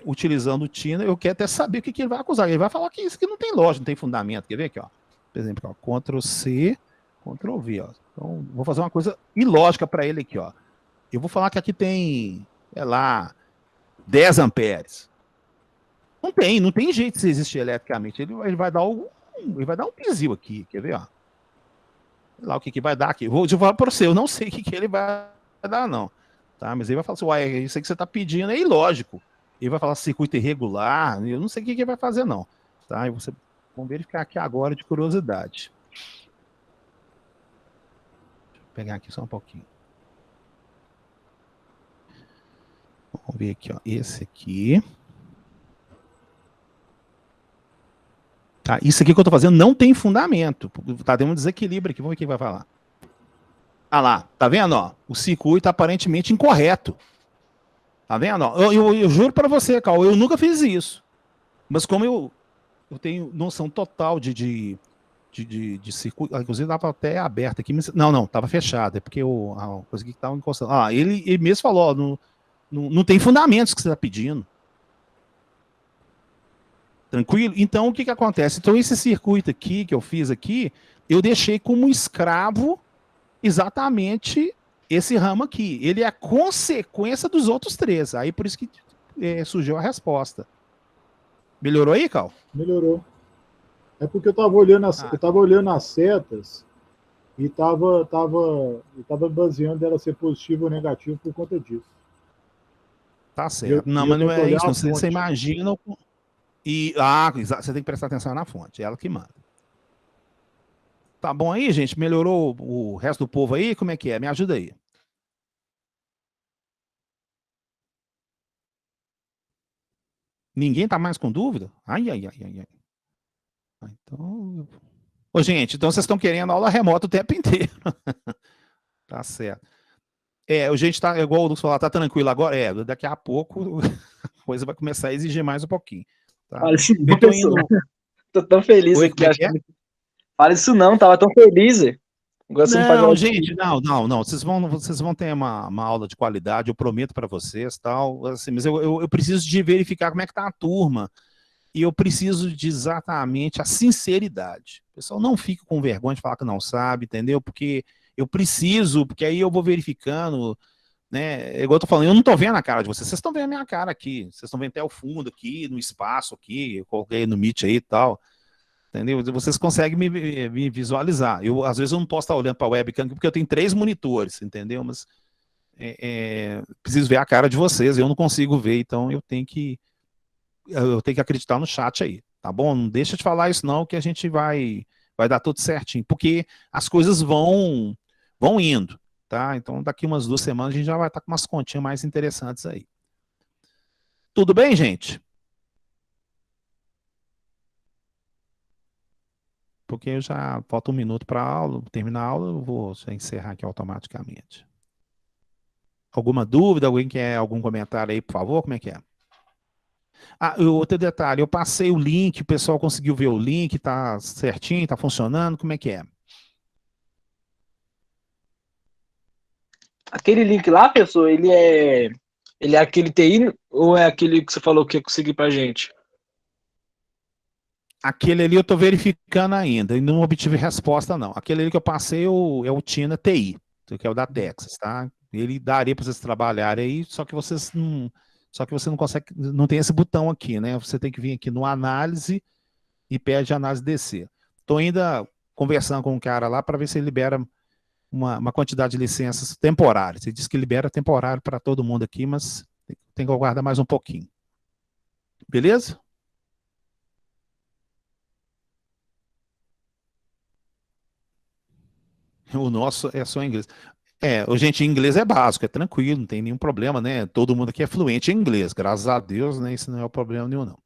utilizando o Tina, eu quero até saber o que ele vai acusar, ele vai falar que isso aqui não tem lógica, não tem fundamento, quer ver aqui, ó? Por exemplo, ó, Ctrl+C, Ctrl+V, ó. Então, vou fazer uma coisa ilógica para ele aqui, ó. Eu vou falar que aqui tem, sei lá, 10 amperes. Não tem jeito de existir eletricamente. Ele vai dar um pisil aqui, quer ver, ó? Sei lá o que vai dar aqui. Eu vou falar para você, eu não sei o que ele vai dar, não. Tá? Mas ele vai falar assim, uai, isso aí que você está pedindo é ilógico. Ele vai falar circuito irregular, eu não sei o que ele vai fazer, não. Tá? E você, vamos verificar aqui agora de curiosidade. Pegar aqui só um pouquinho. Vamos ver aqui, ó. Esse aqui. Tá, isso aqui que eu tô fazendo não tem fundamento. Tá dando um desequilíbrio aqui. Vamos ver o que vai falar. Ah lá, tá vendo, ó? O circuito aparentemente incorreto. Tá vendo, ó? Eu juro para você, Cal, eu nunca fiz isso. Mas como eu tenho noção total de circuito, inclusive estava até aberto aqui, mas, não, estava fechado, é porque a coisa que estava encostando. Ah, ele mesmo falou, ó, não tem fundamentos que você está pedindo. Tranquilo? Então, o que acontece? Então, esse circuito aqui, que eu fiz aqui, eu deixei como escravo exatamente esse ramo aqui. Ele é a consequência dos outros 3. Aí, por isso que surgiu a resposta. Melhorou aí, Cal? Melhorou. É porque eu estava olhando as setas e estava baseando ela ser positivo ou negativo por conta disso. Tá certo. Não, mas não é isso. Não. Você imagina... você tem que prestar atenção na fonte. É ela que manda. Tá bom aí, gente? Melhorou o resto do povo aí? Como é que é? Me ajuda aí. Ninguém tá mais com dúvida? Ai. Então... Ô, gente, então vocês estão querendo aula remota o tempo inteiro. Tá certo. A gente tá, igual o Lucas falou, tá tranquilo agora? Daqui a pouco a coisa vai começar a exigir mais um pouquinho. Tá? Olha, Eu tô indo... Tô tão feliz Oi, aqui. Fala isso não, tava tão feliz. Não, gente, não. Vocês vão ter uma aula de qualidade, eu prometo para vocês, tal. Assim, mas eu preciso de verificar como é que tá a turma. E eu preciso de exatamente a sinceridade. O pessoal não fica com vergonha de falar que não sabe, entendeu? Porque eu preciso, porque aí eu vou verificando, né? Igual eu tô falando, eu não tô vendo a cara de vocês estão vendo a minha cara aqui, vocês estão vendo até o fundo aqui, no espaço aqui, eu coloquei no Meet aí e tal, entendeu? Vocês conseguem me visualizar. Às vezes eu não posso estar olhando para a webcam porque eu tenho 3 monitores, entendeu? Mas preciso ver a cara de vocês, eu não consigo ver, então eu tenho que acreditar no chat aí, tá bom? Não deixa de falar isso não, que a gente vai dar tudo certinho, porque as coisas vão indo, tá? Então daqui umas 2 semanas a gente já vai estar com umas continhas mais interessantes aí, Tudo bem, gente? Porque já falta 1 minuto para a aula, terminar a aula, eu vou já encerrar aqui automaticamente. Alguma dúvida? Alguém quer algum comentário aí, por favor? Como é que é? Ah, e outro detalhe, eu passei o link, o pessoal conseguiu ver o link, tá certinho, tá funcionando, como é que é? Aquele link lá, pessoal, ele é aquele TI ou é aquele que você falou que ia conseguir pra gente? Aquele ali eu tô verificando ainda, e não obtive resposta não. Aquele ali que eu passei é o Tina TI, que é o da Texas, tá? Ele daria para vocês trabalharem aí, só que você não consegue, não tem esse botão aqui, né? Você tem que vir aqui no análise e pede análise DC. Tô ainda conversando com um cara lá para ver se ele libera uma quantidade de licenças temporárias. Ele diz que libera temporário para todo mundo aqui, mas tem que aguardar mais um pouquinho. Beleza? O nosso é só inglês. Gente, inglês é básico, é tranquilo, não tem nenhum problema, né? Todo mundo aqui é fluente em inglês, graças a Deus, né? Isso não é o problema nenhum, não.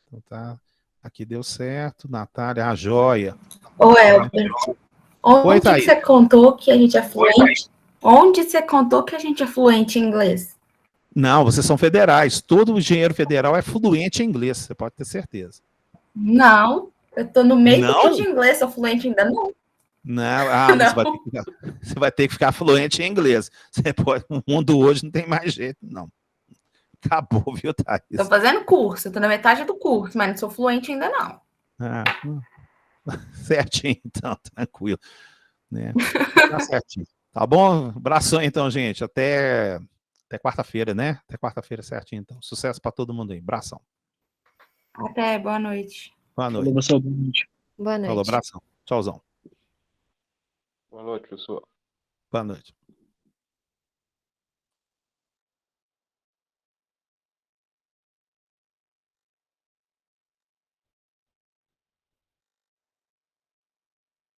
Então tá, aqui deu certo, Natália, a joia. Ô, Elber, Oi, onde que Thaís. você contou que a gente é fluente? Onde você contou que a gente é fluente em inglês? Não, vocês são federais, todo engenheiro federal é fluente em inglês, você pode ter certeza. Não, eu tô no meio do Não? curso de inglês, sou fluente ainda não. Não, mas Não. você vai ter que ficar fluente em inglês. O mundo hoje não tem mais jeito, não. Acabou, viu, Thaís? Tô fazendo curso, tô na metade do curso, mas não sou fluente ainda não. Ah, certinho, então, tranquilo. Né? Tá certinho. Tá bom? Abração, então, gente. Até quarta-feira, né? Até quarta-feira certinho, então. Sucesso para todo mundo aí. Abração. Até, boa noite. Boa noite. Falou, pessoal, boa noite. Boa Falou, noite. abração. Tchauzão. Boa noite, pessoal. Boa noite.